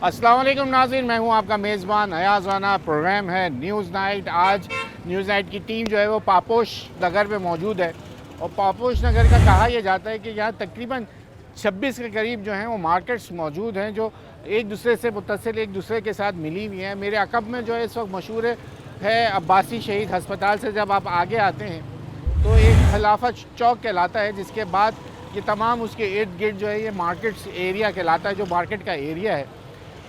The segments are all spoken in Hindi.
अस्सलाम वालेकुम नाज़रीन, मैं हूं आपका मेज़बान अयाज़ राना। प्रोग्राम है न्यूज़ नाइट। आज न्यूज़ नाइट की टीम जो है वो पापोश नगर में मौजूद है और पापोश नगर का कहा यह जाता है कि यहाँ तकरीबन 26 के करीब जो हैं वो मार्केट्स मौजूद हैं जो एक दूसरे से मुत्तसिल एक दूसरे के साथ मिली हुई हैं। मेरे अक़ब में जो है इस वक्त मशहूर है अब्बासी शहीद हस्पताल से जब आप आगे आते हैं तो एक खिलाफत चौक कहलाता है, जिसके बाद ये तमाम उसके इर्द गिर्द जो है ये मार्केट्स एरिया कहलाता है, जो मार्केट का एरिया है।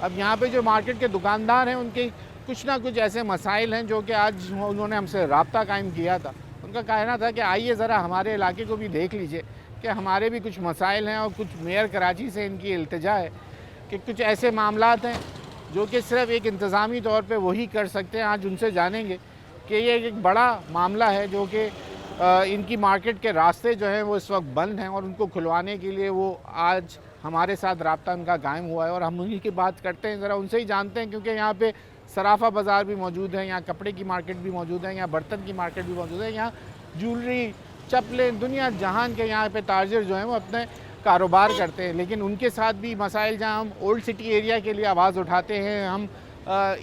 अब यहाँ पे जो मार्केट के दुकानदार हैं उनके कुछ ना कुछ ऐसे मसाइल हैं जो कि आज उन्होंने हमसे रब्ता कायम किया था। उनका कहना था कि आइए ज़रा हमारे इलाके को भी देख लीजिए कि हमारे भी कुछ मसाइल हैं और कुछ मेयर कराची से इनकी इल्तिजा है कि कुछ ऐसे मामलात हैं जो कि सिर्फ एक इंतज़ामी तौर पे वही कर सकते हैं। आज उनसे जानेंगे कि ये एक बड़ा मामला है जो कि इनकी मार्केट के रास्ते जो हैं वो इस वक्त बंद हैं और उनको खुलवाने के लिए वो आज हमारे साथ रब्ता उनका कायम हुआ है और हम उन्हीं की बात करते हैं, ज़रा उनसे ही जानते हैं, क्योंकि यहाँ पे सराफा बाज़ार भी मौजूद है, यहाँ कपड़े की मार्केट भी मौजूद है, यहाँ बर्तन की मार्केट भी मौजूद है, यहाँ ज्वेलरी चप्पलें दुनिया जहान के यहाँ पे ताजिर जो हैं वो अपने कारोबार करते हैं। लेकिन उनके साथ भी मसाइल, जहाँ हम ओल्ड सिटी एरिया के लिए आवाज़ उठाते हैं, हम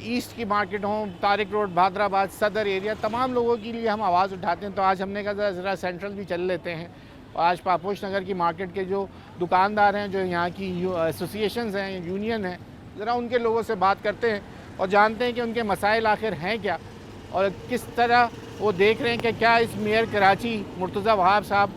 ईस्ट की मार्केट हों, तारिक रोड, भादराबाद, सदर एरिया, तमाम लोगों के लिए हम आवाज़ उठाते हैं। तो आज हमने कहा ज़रा सेंट्रल भी चल लेते हैं और आज पापोश नगर की मार्केट के जो दुकानदार हैं, जो यहाँ की एसोसिएशंस हैं, यूनियन है, ज़रा उनके लोगों से बात करते हैं और जानते हैं कि उनके मसाइल आखिर हैं क्या और किस तरह वो देख रहे हैं कि क्या इस मेयर कराची मुर्तज़ा वहाब साहब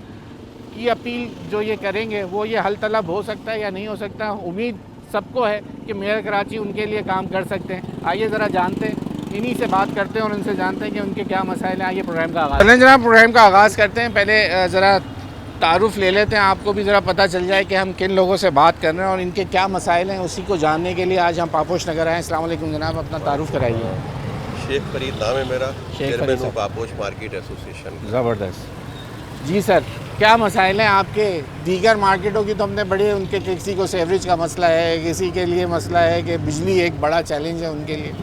की अपील जो ये करेंगे वो ये हल तलब हो सकता है या नहीं हो सकता। उम्मीद सबको है कि मेयर कराची उनके लिए काम कर सकते हैं। आइए ज़रा जानते हैं, इन्हीं से बात करते हैं और उनसे जानते हैं कि उनके क्या मसाइल हैं। आइए प्रोग्राम का आगाज़ चलें जनाब, प्रोग्राम का आगाज़ करते हैं। पहले ज़रा तारुफ़ ले लेते हैं, आपको भी ज़रा पता चल जाए कि हम किन लोगों से बात कर रहे हैं और इनके क्या मसाइल हैं। उसी को जानने के लिए आज हम पापोश नगर आए। अस्सलाम वालेकुम जनाब, अपना तारुफ़ कराइए। शेख फरीद नाम है मेरा, शेख चेयरमैन फरीद हूँ साहब। Paposh market association. ज़बरदस्त जी सर, क्या मसाइल हैं आपके? दीगर मार्केटों की तो हमने बड़े उनके किसी को सेवरेज का मसला है, किसी के लिए मसला है कि बिजली एक बड़ा चैलेंज है उनके लिए।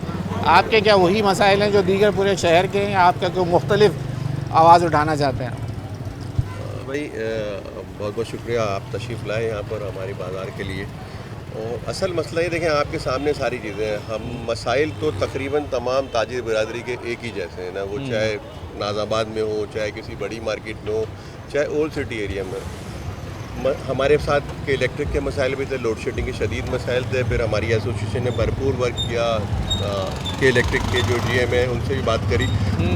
आपके क्या वही मसाइल हैं जो दीगर पूरे शहर के हैं? आपका कोई मुख्तलिफ आवाज़ उठाना चाहते हैं? भाई बहुत बहुत शुक्रिया, आप तशरीफ़ लाए यहाँ पर हमारी बाज़ार के लिए। और असल मसला ये देखें, आपके सामने सारी चीज़ें हैं। हम मसाइल तो तकरीबन तमाम ताजिर बिरादरी के एक ही जैसे हैं ना, वो चाहे नाज़ाबाद में हो, चाहे किसी बड़ी मार्केट में हो, चाहे ओल्ड सिटी एरिया में। हमारे साथ के इलेक्ट्रिक के मसाइल भी थे, लोड शेडिंग के शदीद मसाइल थे। फिर हमारी एसोसिएशन ने भरपूर वर्क किया के इलेक्ट्रिक के जो GM है उनसे भी बात करी।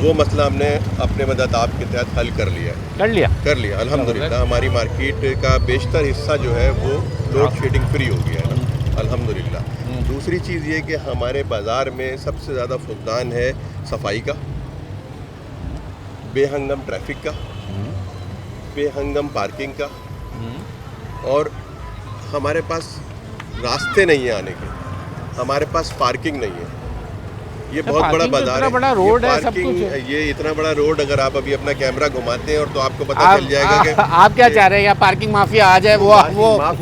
वो मसला हमने अपने मदद आपके तहत हल कर लिया अल्हम्दुलिल्लाह। हमारी मार्केट का बेशतर हिस्सा जो है वो लोड शेडिंग फ्री हो गया है ना, अल्हम्दुलिल्लाह। दूसरी चीज़ ये कि हमारे बाज़ार में सबसे ज़्यादा फुकदान है सफाई का, बेहंगम ट्रैफिक का, बेहंगम पार्किंग का, और हमारे पास रास्ते नहीं है आने के, हमारे पास पार्किंग नहीं है। ये बहुत बड़ा बाजार है, बड़ा रोड है, सब कुछ है। ये इतना बड़ा रोड, अगर आप अभी अपना कैमरा घुमाते हैं और तो आपको पता चल जाएगा कि आप क्या चाह रहे हैं? या पार्किंग माफिया आ जाए, वो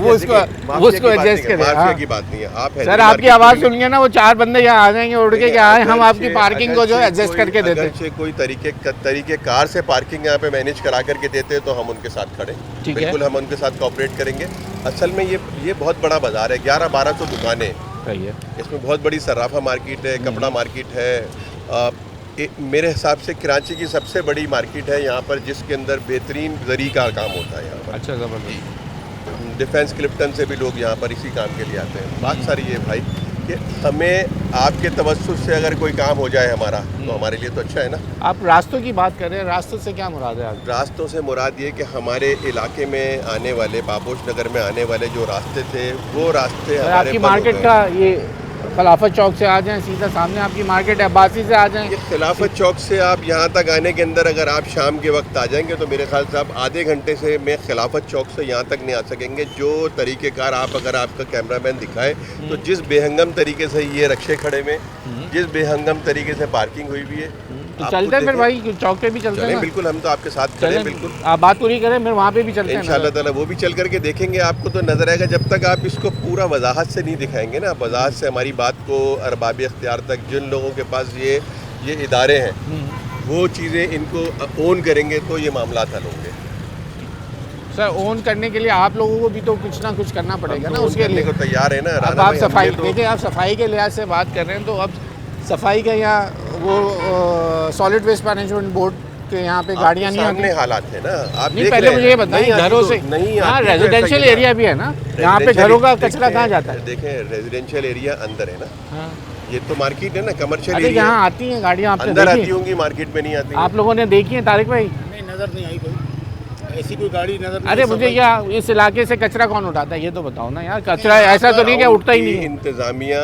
उसको एडजस्ट करे? माफिया की बात नहीं है। आप सर आपकी आवाज़ सुनिए ना, वो 4 बंदे यहाँ आ जाएंगे उड़ के, क्या हम आपकी पार्किंग को जो एडजस्ट करके देते हैं। कोई तरीके कार से पार्किंग यहाँ पे मैनेज करा करके देते हैं तो हम उनके साथ खड़े, बिल्कुल हम उनके साथ कोऑपरेट करेंगे। असल में ये बहुत बड़ा बाजार है, 1100-1200 दुकानें है। इसमें बहुत बड़ी सराफा मार्केट है, कपड़ा मार्केट है। मेरे हिसाब से कराची की सबसे बड़ी मार्केट है यहाँ पर, जिसके अंदर बेहतरीन जरी का काम होता है यहाँ पर। अच्छा, ज़बरदस्त। डिफेंस क्लिफ्टन से भी लोग यहाँ पर इसी काम के लिए आते हैं। बात सारी ये भाई कि हमें आपके तवज्जुह से अगर कोई काम हो जाए हमारा तो हमारे लिए तो अच्छा है ना। आप रास्तों की बात कर रहे हैं, रास्तों से क्या मुराद है? रास्तों से मुराद ये कि हमारे इलाके में आने वाले, पापोश नगर में आने वाले जो रास्ते थे वो रास्ते हमारे आपकी मार्केट का ये खिलाफत चौक से आ जाएं, सीधा सामने आपकी मार्केट है, अब्बासी से आ जाएं। ये खिलाफत चौक से आप यहाँ तक आने के अंदर अगर आप शाम के वक्त आ जाएंगे तो मेरे ख्याल से आप आधे घंटे से में खिलाफत चौक से यहाँ तक नहीं आ सकेंगे। जो तरीक़ेकार आप अगर आपका कैमरामैन दिखाए तो जिस बेहंगम तरीके से ये रक्शे खड़े में, जिस बेहंगम तरीके से पार्किंग हुई हुई है, तो चलते हैं फिर भाई, चौक पे भी चलते हैं। बिल्कुल, हम तो आपके साथ खड़े हैं। बिल्कुल, आप बात पूरी करें, फिर वहाँ पे भी चलते हैं इंशाअल्लाह ताला। वो भी चल करके देखेंगे, आपको तो नज़र आएगा। जब तक आप इसको पूरा वजाहत से नहीं दिखाएंगे ना, वजाहत से हमारी बात को अरबाब इख्तियार तक, जिन लोगों के पास ये इदारे हैं वो चीज़ें इनको ओन करेंगे तो ये मामला हल होंगे। सर ओन करने के लिए आप लोगों को भी तो कुछ ना कुछ करना पड़ेगा ना, उसके लिए को तैयार है ना। अब आप सफाई देखिए, आप सफाई के लिहाज से बात कर रहे हैं तो अब सफाई का यहाँ वो सॉलिड वेस्ट मैनेजमेंट बोर्ड के यहाँ पे गाड़ियाँ नहीं आती। हालात है ना, आप नहीं, पहले मुझे ये बताइए घरों से, हाँ रेजिडेंशियल एरिया भी है ना, यहाँ पे घरों का कचरा कहाँ जाता है? देखें रेजिडेंशियल एरिया अंदर है ना, हाँ। ये तो मार्केट है ना, कमर्शियल अरे एरिया। यहाँ आती हैं गाड़ियाँ, आपने अंदर आती देखी? होंगी, मार्केट में नहीं आती। आप लोगों ने देखी है तारिक भाई? नहीं, नज़र नहीं आई कोई ऐसी कोई गाड़ी नज़र नहीं। अरे मुझे यहाँ इस इलाके से कचरा कौन उठाता है ये तो बताओ ना यार, कचरा ऐसा तो नहीं कि उठता ही नहीं है। इंतजामिया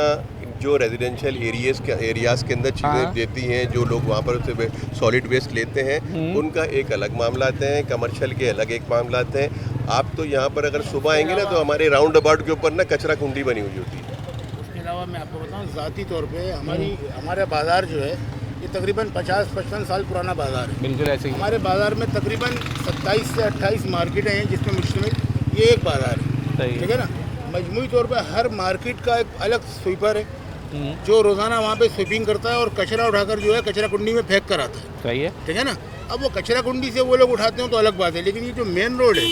जो रेजिडेंशियल एरियाज के अंदर चीज़ें हाँ। देती हैं, जो लोग वहाँ पर सॉलिड वेस्ट लेते हैं, उनका एक अलग मामला आते हैं, कमर्शियल के अलग एक मामला आते हैं। आप तो यहाँ पर अगर सुबह आएंगे ना तो हमारे राउंड अबाउट के ऊपर ना कचरा कुंडी बनी हुई होती है। उसके अलावा मैं आपको बताऊँ ज़ाती तौर पे हमारा बाज़ार जो है ये तकरीबन 50-55 साल पुराना बाज़ार है। बिल्कुल ऐसे ही हमारे बाज़ार में तकरीबन 27 से 28 मार्केटें हैं जिसमें मुश्तमिल ये एक बाज़ार है, सही ठीक है ना। मजमूई तौर पे हर मार्केट का एक अलग स्वीपर है जो रोज़ाना वहाँ पे स्वीपिंग करता है और कचरा उठाकर जो है कचरा कुंडी में फेंक कर आता है, सही है। ठीक है ना। अब वो कचरा कुंडी से वो लोग उठाते हो तो अलग बात है, लेकिन ये जो मेन रोड है,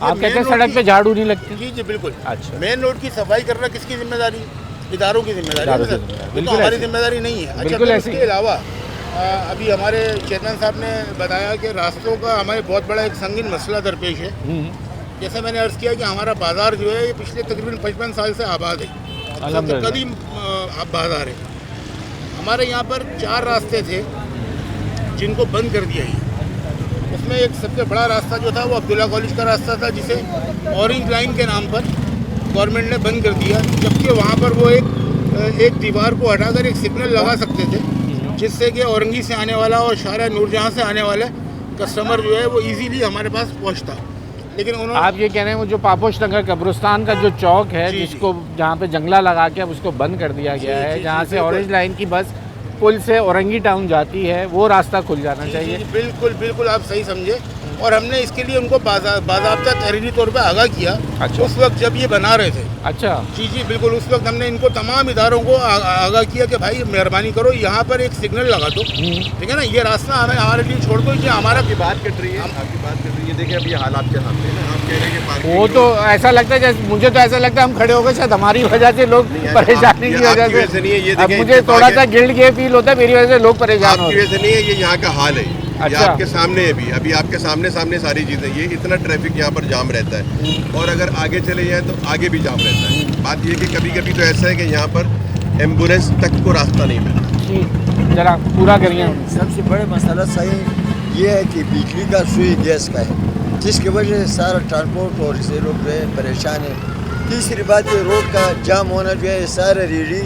आप कहते हैं सड़क पे झाड़ू नहीं लगती? जी जी बिल्कुल। अच्छा। मेन रोड की सफाई करना किसकी जिम्मेदारी है? इदारों की जिम्मेदारी है इदारों की सर, जिम्मेदारी, ये तो बिल्कुल हमारी ऐसे ही। जिम्मेदारी नहीं है। अच्छा, बिल्कुल फिर ऐसे ही। उसके अलावा अभी हमारे चेयरमैन साहब ने बताया कि रास्तों का हमारे बहुत बड़ा एक संगीन मसला दरपेश है। जैसे मैंने अर्ज़ किया कि हमारा बाज़ार जो है ये पिछले तकरीबन 55 साल से आबाद है, सबसे अल्हम्दुलिल्लाह। कदीम बाज़ार है। हमारे यहाँ पर 4 रास्ते थे जिनको बंद कर दिया है। उसमें एक सबसे बड़ा रास्ता जो था वो अब्दुल्ला कॉलेज का रास्ता था, जिसे ऑरेंज लाइन के नाम पर गवर्नमेंट ने बंद कर दिया, जबकि वहाँ पर वो एक दीवार को हटाकर एक सिग्नल लगा सकते थे जिससे कि औरंगी से आने वाला और शाहरा नूरजहाँ से आने वाले कस्टमर जो है वो इजीली हमारे पास पहुँचता। लेकिन उन्होंने आप ये कह रहे हैं वो जो पापोश नगर कब्रिस्तान का जो चौक है जी, जी। जिसको जहाँ पे जंगला लगा के अब उसको बंद कर दिया गया जी, है, जी, जहाँ जी, से बिल्कुल। ऑरेंज लाइन की बस पुल से औरंगी टाउन जाती है, वो रास्ता खुल जाना चाहिए। जी, बिल्कुल बिल्कुल आप सही समझे। और हमने इसके लिए उनको बाज़ाब्ता तहरीरी तौर पे आगाह किया। अच्छा। उस वक्त जब ये बना रहे थे, अच्छा। जी जी बिल्कुल, उस वक्त हमने इनको तमाम इदारों को आगाह किया कि भाई मेहरबानी करो यहाँ पर एक सिग्नल लगा दो, ठीक है ना, ये रास्ता हमें हमारे लिए छोड़ दो, ये हमारा आपकी बात कट रही है, आपकी बात कट रही है। देखिए अभी हालात के सामने है ना, आप कह रहे हैं कि पार्किंग वो तो ऐसा लगता है जैसे, मुझे तो ऐसा लगता है हम खड़े हो गए शायद हमारी वजह से लोग परेशानी की आपकी वजह वजह से नहीं है, ये से। अब देखिए मुझे इत्तेफाक थोड़ा है। सा गिल्ट ये फील होता है मेरी वजह से लोग परेशान हो आपकी रहे वजह से नहीं है, ये यहाँ का हाल है। ये अच्छा। आपके सामने है अभी आपके सामने सारी चीज़ें, ये इतना ट्रैफिक यहाँ पर जाम रहता है, और अगर आगे चले जाएं तो आगे भी जाम रहता है। बात ये कि कभी कभी तो ऐसा है कि यहाँ पर एम्बुलेंस तक को रास्ता नहीं मिलता। जी जरा पूरा करिए। सबसे बड़ा मसला सही ये है कि बिजली का सुई गैस का है, जिसकी वजह से सारा ट्रांसपोर्ट और से लोग जो है परेशान है। तीसरी बात ये रोड का जाम होना जो है सारे रेडी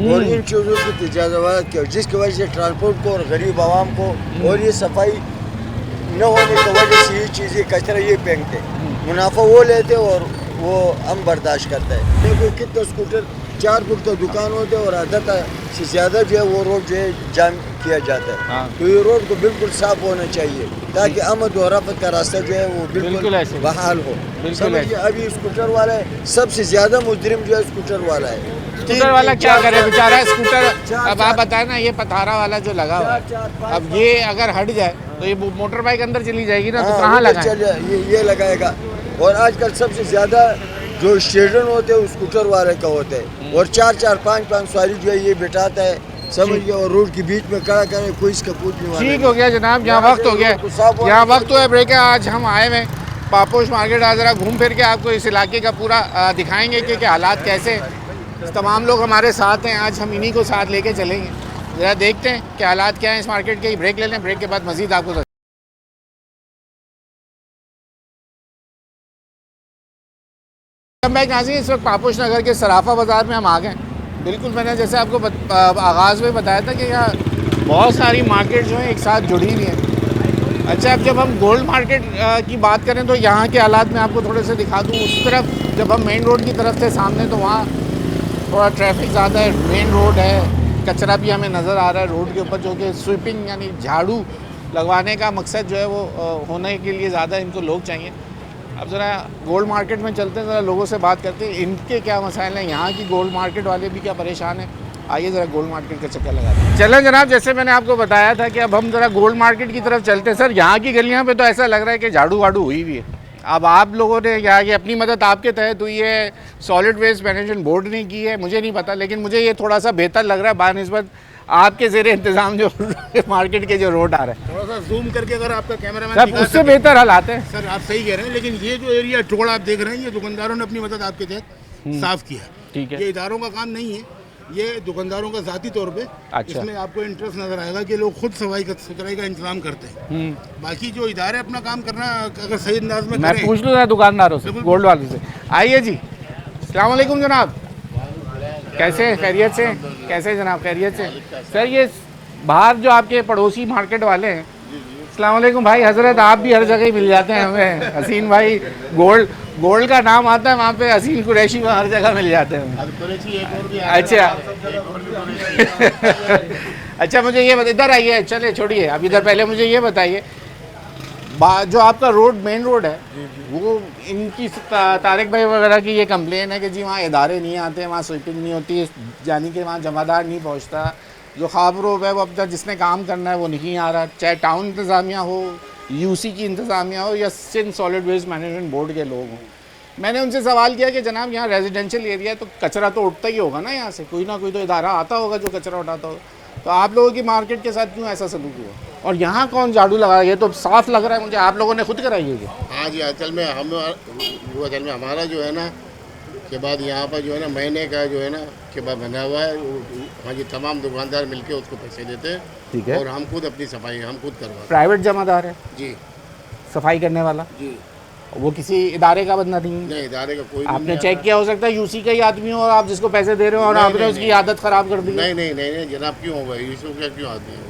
और इन चीज़ों की तजाज़ुबात की, जिसकी वजह से ट्रांसपोर्ट को और गरीब आवाम को और ये सफाई न होने की वजह से ये चीज़ें कचरा ये फेंकते, मुनाफा वो लेते और वो हम बर्दाश्त करते हैं। देखो कितने स्कूटर 4 फुट का दुकान होते हैं और आधा से ज़्यादा जो है वो रोड जो है जाम किया जाता है। हाँ। तो ये रोड को बिल्कुल साफ होना चाहिए ताकि आमद और रफ्त का रास्ता जो है वो बिल्कुल बिल्कुल ऐसे। बहाल हो। बिल्कुल समझिए ऐसे। अभी स्कूटर वाला है सबसे ज़्यादा मुजरिम जो है स्कूटर वाला है। स्कूटर वाला क्या करे बेचारा स्कूटर। चार- अब आप बताए ना ये पथारा वाला जो लगा हुआ है, चार- पाँच- अब ये अगर हट जाए तो ये मोटर बाइक अंदर चली जाएगी ना, तो हाँ, कहाँ उधर लगाएं? चल जाए, ये लगाएगा। और आजकल सबसे ज़्यादा जो स्टेशन होते हैं वो स्कूटर वाले का होते हैं और 4-4, 5-5 सवारी जो है ये बिठाता है, समझिए, और रोड के बीच में खड़ा करे, कोई इसका पूछने वाला ठीक नहीं। हो गया जनाब, यहाँ यहाँ वक्त हो से गया, रोड को साफ होना यहाँ वक्त चाहिए। हुआ ब्रेक है। आज हम आए हुए पापोश मार्केट, आज ज़रा घूम फिर के आपको इस इलाके का पूरा दिखाएंगे कि हालात कैसे हैं। तमाम लोग हमारे साथ हैं, आज हम इन्हीं को साथ लेके चलेंगे। ज़रा देखते हैं कि हालात क्या हैं इस मार्केट के। ब्रेक ले लें, ब्रेक के बाद मज़ीद आपको बैक नाज़रीन, इस वक्त पापोश नगर के सराफा बाज़ार में हम आ गए। बिल्कुल मैंने जैसे आपको आगाज़ में बताया था कि यहाँ बहुत सारी मार्केट जो हैं एक साथ जुड़ी हुई हैं। अच्छा, अब जब हम गोल्ड मार्केट की बात करें तो यहाँ के हालात मैं आपको थोड़े से दिखा दूँ। उस तरफ जब हम मेन रोड की तरफ थे सामने, तो वहाँ थोड़ा ट्रैफिक ज़्यादा है, मेन रोड है, कचरा भी हमें नज़र आ रहा है रोड के ऊपर, जो कि स्वीपिंग यानी झाड़ू लगवाने का मकसद जो है वो होने के लिए ज़्यादा इनको लोग चाहिए। अब ज़रा गोल्ड मार्केट में चलते हैं, ज़रा लोगों से बात करते हैं इनके क्या मसाइल हैं, यहाँ की गोल्ड मार्केट वाले भी क्या परेशान हैं, आइए ज़रा गोल्ड मार्केट का चक्कर लगाते हैं। चलें जनाब, जैसे मैंने आपको बताया था कि अब हम ज़रा गोल्ड मार्केट की तरफ चलते हैं। सर यहाँ की गलियाँ पे तो ऐसा लग रहा है कि झाड़ू वाड़ू हुई भी है। अब आप लोगों ने यहाँ की अपनी मदद आपके तहत हुई है, सॉलिड वेस्ट मैनेजमेंट बोर्ड ने की है, मुझे नहीं पता, लेकिन मुझे ये थोड़ा सा बेहतर लग रहा है बानिस्बत आपके ज़ेरे इंतज़ाम जो मार्केट के जो रोड आ रहा है। थोड़ा सा जूम करके अगर आपका कैमरा सर उससे बेहतर हालात है। सर आप सही कह रहे हैं, लेकिन ये जो एरिया टुकड़ा आप देख रहे हैं, ये दुकानदारों ने अपनी मदद आपके तहत साफ किया। ठीक है। ये इदारों का काम नहीं है, ये दुकानदारों का ज़ाती तौर पे। अच्छा। इसमें आपको इंटरेस्ट नजर आएगा कि लोग खुद सुथराई का इंतजाम करते हैं। बाकी जो इदारे अपना काम करना अगर सही अंदाज में मैं करें। पूछ लूँ दुकानदारों से, गोल्ड वालों से। आइए जी, अस्सलाम वालेकुम जनाब, कैसे खैरियत से? कैसे जनाब, खैरियत से? सर ये बाहर जो आपके पड़ोसी मार्केट वाले हैं, अस्सलाम वालेकुम भाई हजरत, आप भी हर जगह ही मिल जाते हैं हमें। हसीन भाई, गोल्ड का नाम आता है वहाँ पे, हसीन कुरैशी में हर जगह मिल जाते हैं। अच्छा अच्छा, मुझे ये इधर आइए, चले छोड़िए अब इधर, पहले मुझे ये बताइए जो आपका रोड मेन रोड है, वो इनकी तारिक भाई वगैरह की ये कंप्लेन है कि जी वहाँ इदारे नहीं आते, वहाँ स्वीपिंग नहीं होती, यानी कि वहाँ जमादार नहीं पहुँचता, जो ख्वाब रोब है वो अब तक जिसने काम करना है वो नहीं आ रहा, चाहे टाउन इंतज़ामिया हो, यूसी की इंतज़ामिया हो या Sindh solid waste management board के लोग हों। मैंने उनसे सवाल किया कि जनाब यहाँ रेजिडेंशियल एरिया है तो कचरा तो उठता ही होगा ना, यहाँ से कोई ना कोई तो इदारा आता होगा जो कचरा उठाता होगा, तो आप लोगों की मार्केट के साथ क्यों ऐसा सलूक हुआ? और यहाँ कौन झाड़ू लगा? ये तो साफ लग रहा है मुझे, आप लोगों ने खुद कराई है। हाँ जी, असल में हमारा जो है ना के बाद यहाँ पर जो है ना महीने का जो है ना के बाद बना हुआ है। हाँ जी, तमाम दुकानदार मिलके उसको पैसे देते हैं। ठीक है। और हम खुद अपनी सफाई हम खुद करवाते हैं। प्राइवेट जमादार है जी, सफाई करने वाला? जी, वो किसी इदारे का बंदा नहीं है? नहीं, इदारे का कोई आपने चेक किया? हो सकता है यूसी का ही आदमी हो और आप जिसको पैसे दे रहे हो और आपने उसकी आदत ख़राब कर दी। नहीं नहीं नहीं नहीं जनाब, क्यों होगा यूसुफ का, क्यों आदमी होगा?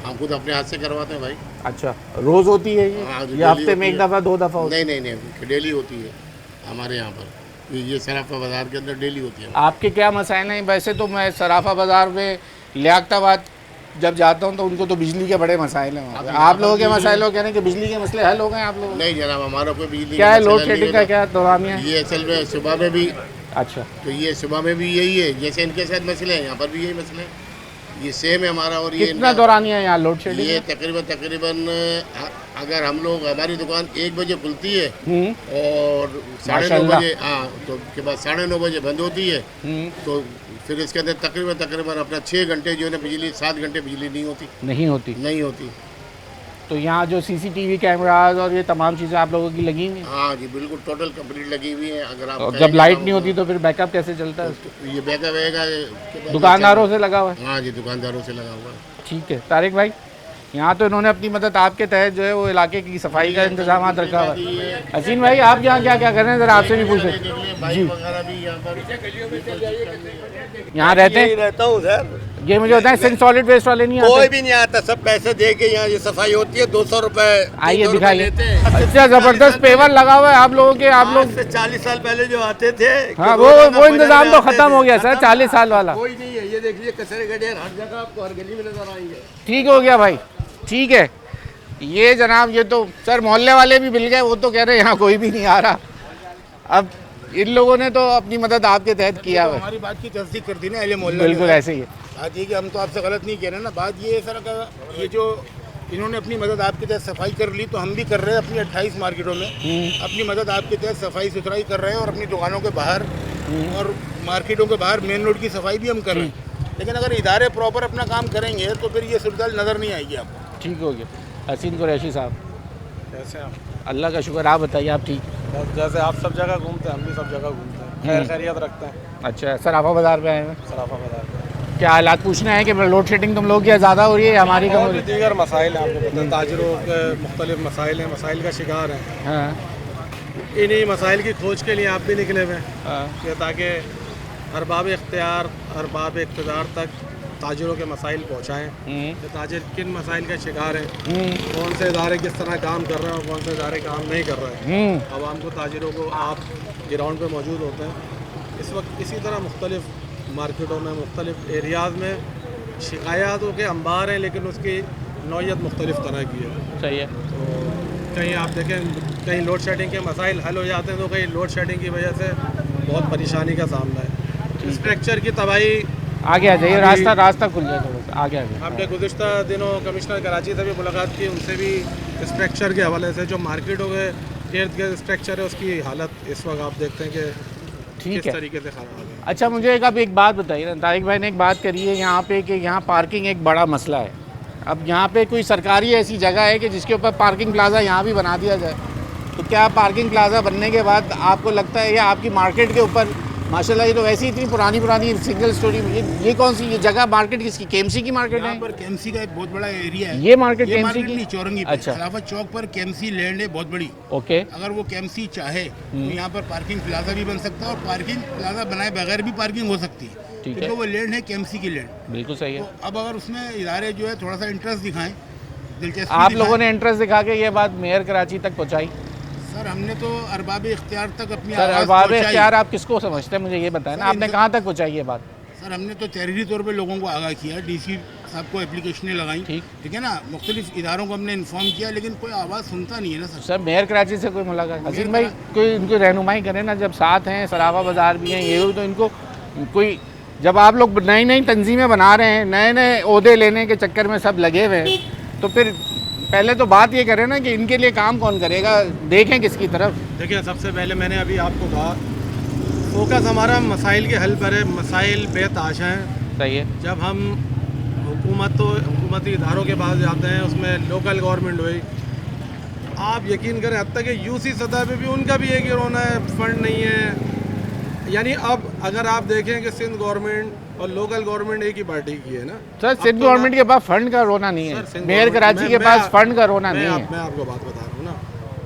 हम खुद अपने हाथ से करवाते हैं भाई। अच्छा, रोज़ होती है हाँ, ये हफ्ते में एक दफ़ा दो दफ़ा होती है? नहीं नहीं नहीं, डेली होती है हमारे यहाँ पर। ये सराफा बाज़ार के अंदर डेली होती है। आपके क्या मसाइल हैं? वैसे तो मैं सराफा बाज़ार में लियाकताबाद जब जाता हूँ तो उनको तो बिजली के बड़े मसाइल हैं वहाँ पे। आप लोगों के मसाइल हो, कह रहे हैं कि बिजली के मसले हल हो गए आप लोगों? नहीं जनाब, हमारा कोई बिजली क्या है, लोड शेडिंग का क्या दौरानिया है? ये असल में सुबह में भी। अच्छा, तो ये सुबह में भी यही है, जैसे इनके साथ मसले हैं यहाँ पर भी यही मसले हैं। ये सेम है हमारा। और ये कितना दौरानिया है यहाँ लोड शेडिंग? ये तकरीबन अगर हम लोग, हमारी दुकान 1 बजे खुलती है और 9:30 बजे, हाँ, तो के बाद 9:30 बजे बंद होती है। तो फिर इसके अंदर तकरीबन अपना 6 घंटे जो है ना बिजली, 7 घंटे बिजली नहीं होती। तो यहाँ जो सीसीटीवी कैमराज और ये तमाम चीज़ें आप लोगों की लगी हुई हैं? हाँ जी, बिल्कुल टोटल कंप्लीट लगी हुई है। अगर आप जब लाइट नहीं होती तो फिर बैकअप कैसे चलता है? तो ये बैकअप रहेगा दुकानदारों से लगा हुआ है? हाँ जी, दुकानदारों से लगा हुआ है। ठीक है। तारिक भाई, यहाँ तो इन्होंने अपनी मदद आपके तहत जो है वो इलाके की सफाई का इंतजाम रखा हुआ है। हसीन भाई, आप यहाँ क्या क्या कर रहे हैं, ज़रा आपसे भी पूछे जी। यहाँ रहते हैं? रहता हूँ सर। ये मुझे बताएं, सिंध सॉलिड वेस्ट वाले नहीं आते? कोई भी नहीं आता, सब पैसे दे के यहाँ ये सफाई होती है। 200 रुपए आइए दिखाइए। अच्छा, जबरदस्त पेवर लगा हुआ है आप लोगों के। आप लोग 40 साल पहले जो आते थे, हाँ, वो इंतजाम तो खत्म हो गया सर, 40 साल वाला। कोई नहीं है। ये देखिए कचरे गड्ढे हर जगह आपको, हर गली में नजर आएंगे। ठीक हो गया भाई, ठीक है। ये जनाब, ये तो सर मोहल्ले वाले भी मिल गए, वो तो कह रहे हैं यहाँ कोई भी नहीं आ रहा। अब इन लोगों ने तो अपनी मदद आपके तहत किया है। हमारी बात की तस्दीक कर दी ना अहले मोहल्ला। बिल्कुल ऐसे ही है। बात ये कि हम तो आपसे गलत नहीं कह रहे ना। बात ये है सर, ये जो इन्होंने अपनी मदद आपके तहत सफाई कर ली, तो हम भी कर रहे हैं अपनी 28 मार्केटों में अपनी मदद आपके तहत सफाई सुथराई कर रहे हैं। और अपनी दुकानों के बाहर और मार्केटों के बाहर मेन रोड की सफाई भी हम कर रहे हैं। लेकिन अगर इदारे प्रॉपर अपना काम करेंगे तो फिर ये सूरत नज़र नहीं आएगी आपको। ठीक हो गया। हसीन कुरैशी साहब, कैसे आप? अल्लाह का शुक्र, आप बताइए आप ठीक? बस जैसे आप सब जगह घूमते हैं, हम भी सब जगह घूमते हैं, खैर खैरियत रखते हैं। अच्छा, सराफा बाज़ार पे आए हैं? सराफा बाजार में क्या हालात पूछना है कि लोड शेडिंग तुम लोग क्या ज़्यादा हो रही है हमारी कम हो और रही भी दीगर मसाइल हैं, आपको पता है, ताजरों के मुख्तलिफ मसाइल हैं, मसाइल का शिकार हैं। है? हाँ इन्हीं मसाइल की खोज के लिए आप भी निकले हुए हैं हाँ। कि ताकि अरबाब इख्तियार, अरबाब इक़्तिदार तक ताजरों के मसाइल पहुँचाएँ कि ताजिर किन मसाइल का शिकार हैं, कौन से इदारे किस तरह काम कर रहे हैं और कौन से इदारे काम नहीं कर रहे हैं। आवाम को, ताजिरों को, आप ग्राउंड पे मौजूद होते हैं इस वक्त। इसी तरह मुख्तलिफ मार्केटों में, मुख्तलिफ एरियाज़ में शिकायतों के अंबार हैं, लेकिन उसकी नौयत मुख्तलिफ तरह की है। सही है। तो कहीं आप देखें, कहीं लोड शेडिंग के मसाइल हल हो जाते हैं तो कहीं लोड शेडिंग की वजह से बहुत परेशानी का सामना है। स्ट्रक्चर की तबाही आगे आ जाइए, रास्ता खुल जाए थोड़ा सा, आगे आ जाइए। हमने गुज़िश्ता दिनों कमिश्नर कराची से भी मुलाकात की, उनसे भी स्ट्रक्चर के हवाले से जो मार्केटों के इर्द गिर्द स्ट्रक्चर है उसकी हालत इस वक्त आप देखते हैं कि ठीक किस है। तरीके से ख़राब है। अच्छा, मुझे अब एक बात बताइए ना, तारिक भाई ने एक बात करी है यहाँ पे कि यहाँ पार्किंग एक बड़ा मसला है। अब यहाँ पे कोई सरकारी ऐसी जगह है कि जिसके ऊपर पार्किंग प्लाजा यहाँ भी बना दिया जाए, तो क्या पार्किंग प्लाजा बनने के बाद आपको लगता है या आपकी मार्केट के ऊपर, माशाल्लाह ये तो वैसे ही इतनी पुरानी सिंगल स्टोरी, ये कौन सी ये जगह मार्केट किसकी, केएमसी की मार्केट यहाँ है? पर केएमसी का एक बहुत बड़ा एरिया है। ये मार्केट ये केएमसी मार्केट की? नहीं, चौरंगी पे अच्छा। खिलाफत चौक पर केएमसी लैंड है बहुत बड़ी। ओके, अगर वो केएमसी चाहे तो यहाँ पर पार्किंग प्लाजा भी बन सकता है और पार्किंग प्लाजा बनाए बगैर भी पार्किंग हो सकती है, ठीक है। क्योंकि वो लैंड है केएमसी की लैंड। बिल्कुल सही है। तो अब अगर उसमें इदारे जो है थोड़ा सा इंटरेस्ट दिखाएं, दिलचस्पी आप दिखाएं। लोगों ने इंटरेस्ट दिखा के ये बात मेयर कराची तक पहुँचाई? सर हमने तो अरबाब इख्तियार तक अपनी सर, आवाज़ अरबाब पहुंचाई। इख्तियार आप किसको समझते हैं, मुझे ये बताएं ना, सर, आपने कहाँ तक पहुँचाई ये बात? सर हमने तो तहरीरी तौर पे लोगों को आगाह किया, डीसी साहब को एप्लीकेशनें लगाई, ठीक। ठीक है ना, मुख्तलिफ इदारों को हमने इन्फॉर्म किया, लेकिन कोई आवाज़ सुनता नहीं है ना सर। सर, मेयर कराची से कोई मुलाकात? हसीन भाई कोई इनको रहनुमाई करें ना, जब साथ हैं, सराफा बाज़ार भी हैं, ये तो इनको कोई, जब आप लोग नई नई तंजीमें बना रहे हैं, नए नए ओहदे लेने के चक्कर में सब लगे हुए हैं, तो फिर पहले तो बात ये करें ना कि इनके लिए काम कौन करेगा, देखें किसकी तरफ। देखिए, सबसे पहले मैंने अभी आपको कहा फोकस हमारा मसाइल के हल पर है। मसाइल बेताशा हैं। सही है। जब हम हुकूमती इदारों के पास जाते हैं, उसमें लोकल गवर्नमेंट हुई, आप यकीन करें हद तक कि यूसी सतह पे भी उनका भी एक ही रोना है, फंड नहीं है। यानी अब अगर आप देखें कि सिंध गवर्नमेंट और लोकल गवर्नमेंट एक ही पार्टी की है ना सर, सिंध गवर्नमेंट के पास फंड का रोना नहीं है, मेयर कराची के पास फंड का रोना नहीं है। मैं आपको बात बता रहा हूँ ना,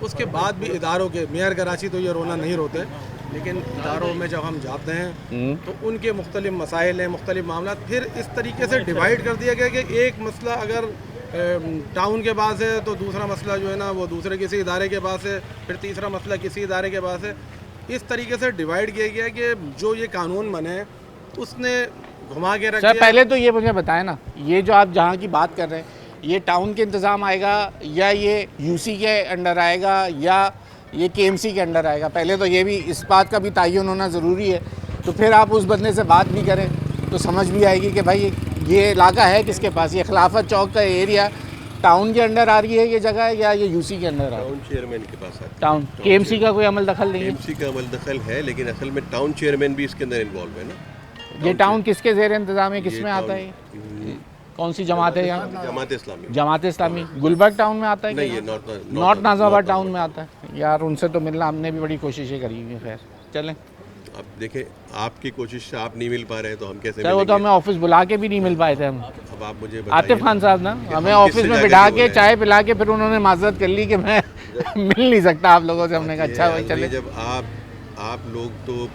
उसके बाद भी इदारों के, मेयर कराची तो ये रोना नहीं रोते, लेकिन इदारों में जब हम जाते हैं तो उनके मुख्तलिफ मसाइल हैं, मुख्तलिफ मामला, फिर इस तरीके से डिवाइड कर दिया गया कि एक मसला अगर टाउन के पास है तो दूसरा मसला जो है ना वो दूसरे किसी इदारे के पास है, फिर तीसरा मसला किसी इदारे के पास है। इस तरीके से डिवाइड किया गया कि जो ये कानून बने उसने घुमा के रख सर, दिया। पहले तो ये मुझे बताएं ना, ये जो आप जहाँ की बात कर रहे हैं, ये टाउन के इंतज़ाम आएगा या ये यूसी के अंडर आएगा या ये केएमसी के अंडर आएगा? पहले तो ये भी, इस बात का भी तयन होना ज़रूरी है। तो फिर आप उस बंदे से बात भी करें तो समझ भी आएगी कि भाई ये इलाका है किसके पास। ये खिलाफत चौक का एरिया टाउन के अंडर आ रही है ये जगह, या ये यूसी के अंडर आ रही है? टाउन चेयरमैन के पास आता है। टाउन केएमसी का कोई अमल दखल नहीं है? केएमसी का अमल दखल है, लेकिन असल में टाउन चेयरमैन भी इसके अंदर इन्वॉल्व है ना। ये टाउन किसके ज़ेर इंतज़ाम है, किस ये में आता है? टाउन- कौन सी जमात है यहाँ? जमात इस्लामी। जमात इस्लामी गुलबर्ग टाउन में आता है? नहीं, कि ये नॉर्थ नाज़ाबाद टाउन में आता है। यार उनसे तो मिलना, हमने भी बड़ी कोशिशें करी हुई हैं। खैर चलें, अब देखें, आपकी कोशिश से आप नहीं मिल पा रहे हैं तो हम कैसे सर वो तो मिलेंगे? हमें ऑफिस बुला के भी नहीं मिल पाए थे हम। अब आप मुझे आतिफ खान साहब ना कि हमें हम ऑफिस किससे में जाके बिठा बोल के रहे हैं? चाय पिला के फिर उन्होंने माजरत कर ली कि मैं मिल नहीं सकता आप लोगों से। हमने कहा अच्छा भाई चले। जब आप लोग तो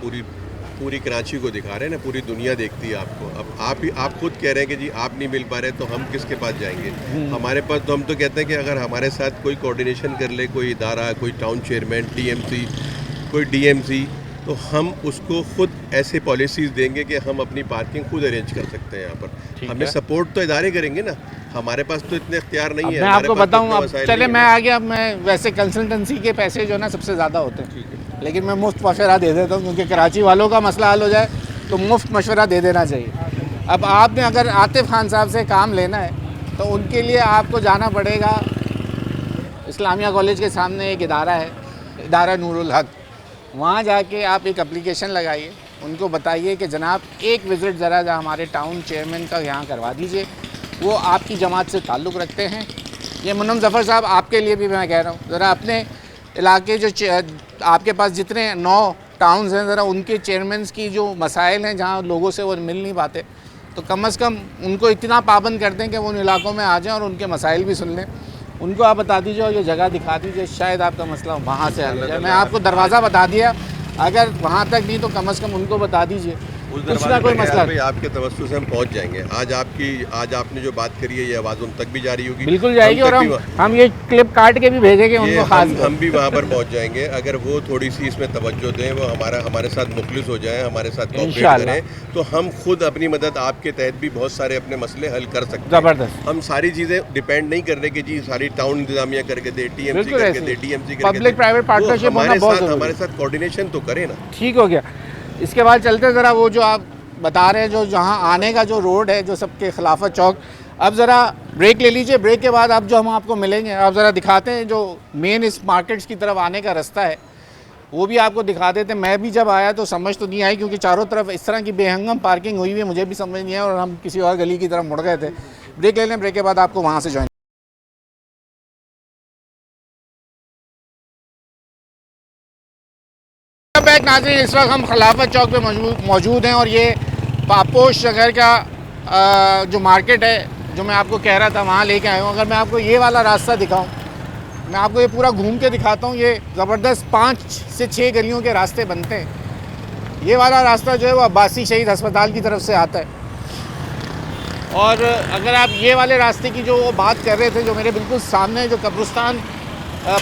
पूरी कराची को दिखा रहे हैं ना, पूरी दुनिया देखती है आपको। अब आप खुद कह रहे हैं कि जी आप नहीं मिल पा रहे तो हम किसके पास जाएंगे? हमारे पास तो, हम तो कहते हैं कि अगर हमारे साथ कोई कोऑर्डिनेशन कर ले, कोई इदारा, कोई टाउन चेयरमैन, टीएमसी, कोई डीएमसी, तो हम उसको खुद ऐसे पॉलिसीज़ देंगे कि हम अपनी पार्किंग खुद अरेंज कर सकते हैं यहाँ पर। हमें सपोर्ट तो इदारे करेंगे ना, हमारे पास तो इतने इख्तियार नहीं है। मैं हमारे आपको पास तो बताऊं, इतने अब वसाइल चले नहीं मैं है। आ गया। मैं वैसे कंसल्टेंसी के पैसे जो है ना सबसे ज़्यादा होते हैं, लेकिन मैं मुफ्त मशवरा दे देता हूँ, क्योंकि कराची वालों का मसला हल हो जाए तो मुफ्त मशवरा दे देना चाहिए। अब आपने अगर आतिफ खान साहब से काम लेना है तो उनके लिए आपको जाना पड़ेगा, इस्लामिया कॉलेज के सामने एक इदारा है, इदारा नूरुल हक, वहाँ जाके आप एक एप्लीकेशन लगाइए, उनको बताइए कि जनाब एक विज़िट ज़रा हमारे टाउन चेयरमैन का यहाँ करवा दीजिए, वो आपकी जमात से ताल्लुक़ रखते हैं। ये मुन्नम ज़फ़र साहब, आपके लिए भी मैं कह रहा हूँ, ज़रा अपने इलाके जो आपके पास जितने 9 टाउन्स हैं, ज़रा उनके चेयरमैन्स की जो मसाइल हैं जहाँ लोगों से वो मिल नहीं पाते, तो कम से कम उनको इतना पाबंद कर दें कि वो उन इलाकों में आ जाएं और उनके मसाइल भी सुन लें। उनको आप बता दीजिए और ये जगह दिखा दीजिए, शायद आपका मसला वहाँ से हल हो जाए। मैं आपको दरवाज़ा बता दिया, अगर वहाँ तक नहीं तो कम से कम उनको बता दीजिए, उस कुछ ना दरवाजे कोई पे मसला भाई आपके तवज्जो से हम पहुंच जाएंगे। आज आपने जो बात करी है ये आवाज़ उन तक भी जा रही होगी, बिल्कुल जाएगी। और तक भी हम ये क्लिप काट के भी भेजेंगे ये उनको खास हम भी वहाँ पर पहुँच जाएंगे। अगर वो थोड़ी सी इसमें तवज्जो दें, वो हमारे साथ मुखलिस हो जाएं, हमारे साथ कोऑपरेट इंशाअल्लाह। करें, तो हम खुद अपनी मदद आपके तहत भी बहुत सारे अपने मसले हल कर सकते हैं। ज़बरदस्त। हम सारी चीज़ें डिपेंड नहीं कर रहे कि जी सारी टाउन इंतजामिया करके दे, टीएमसी बिल्कुल करके ऐसे दे, ही। टीएमसी करके दे। पब्लिक प्राइवेट वो पार्टनरशिप होना बहुत ज़रूरी है। हमारे साथ कोऑर्डिनेशन तो करें ना। ठीक हो गया। इसके बाद चलते ज़रा वो जो आप बता रहे हैं जो जहाँ आने का जो रोड है, जो सबके खिलाफत चौक। अब ज़रा ब्रेक ले लीजिए, ब्रेक के बाद अब जो हम आपको मिलेंगे, अब ज़रा दिखाते हैं जो मेन इस मार्केट्स की तरफ आने का रास्ता है, वो भी आपको दिखा देते हैं। मैं भी जब आया तो समझ तो नहीं आई, क्योंकि चारों तरफ इस तरह की बेहंगम पार्किंग हुई हुई है, मुझे भी समझ नहीं आया और हम किसी और गली की तरफ मुड़ गए थे। ब्रेक ले लें, ब्रेक के बाद आपको वहाँ से ज्वाइन। बैक नाज़रीन, इस वक्त हम खिलाफत चौक पे मौजूद हैं और ये पापोश नगर का जो मार्केट है, जो मैं आपको कह रहा था, वहाँ लेके आया हूँ। अगर मैं आपको ये वाला रास्ता दिखाऊँ, मैं आपको ये पूरा घूम के दिखाता हूँ, ये ज़बरदस्त 5 से 6 गलियों के रास्ते बनते हैं। ये वाला रास्ता जो है वो अब्बासी शहीद अस्पताल की तरफ से आता है। और अगर आप ये वाले रास्ते की जो बात कर रहे थे, जो मेरे बिल्कुल सामने जो कब्रिस्तान,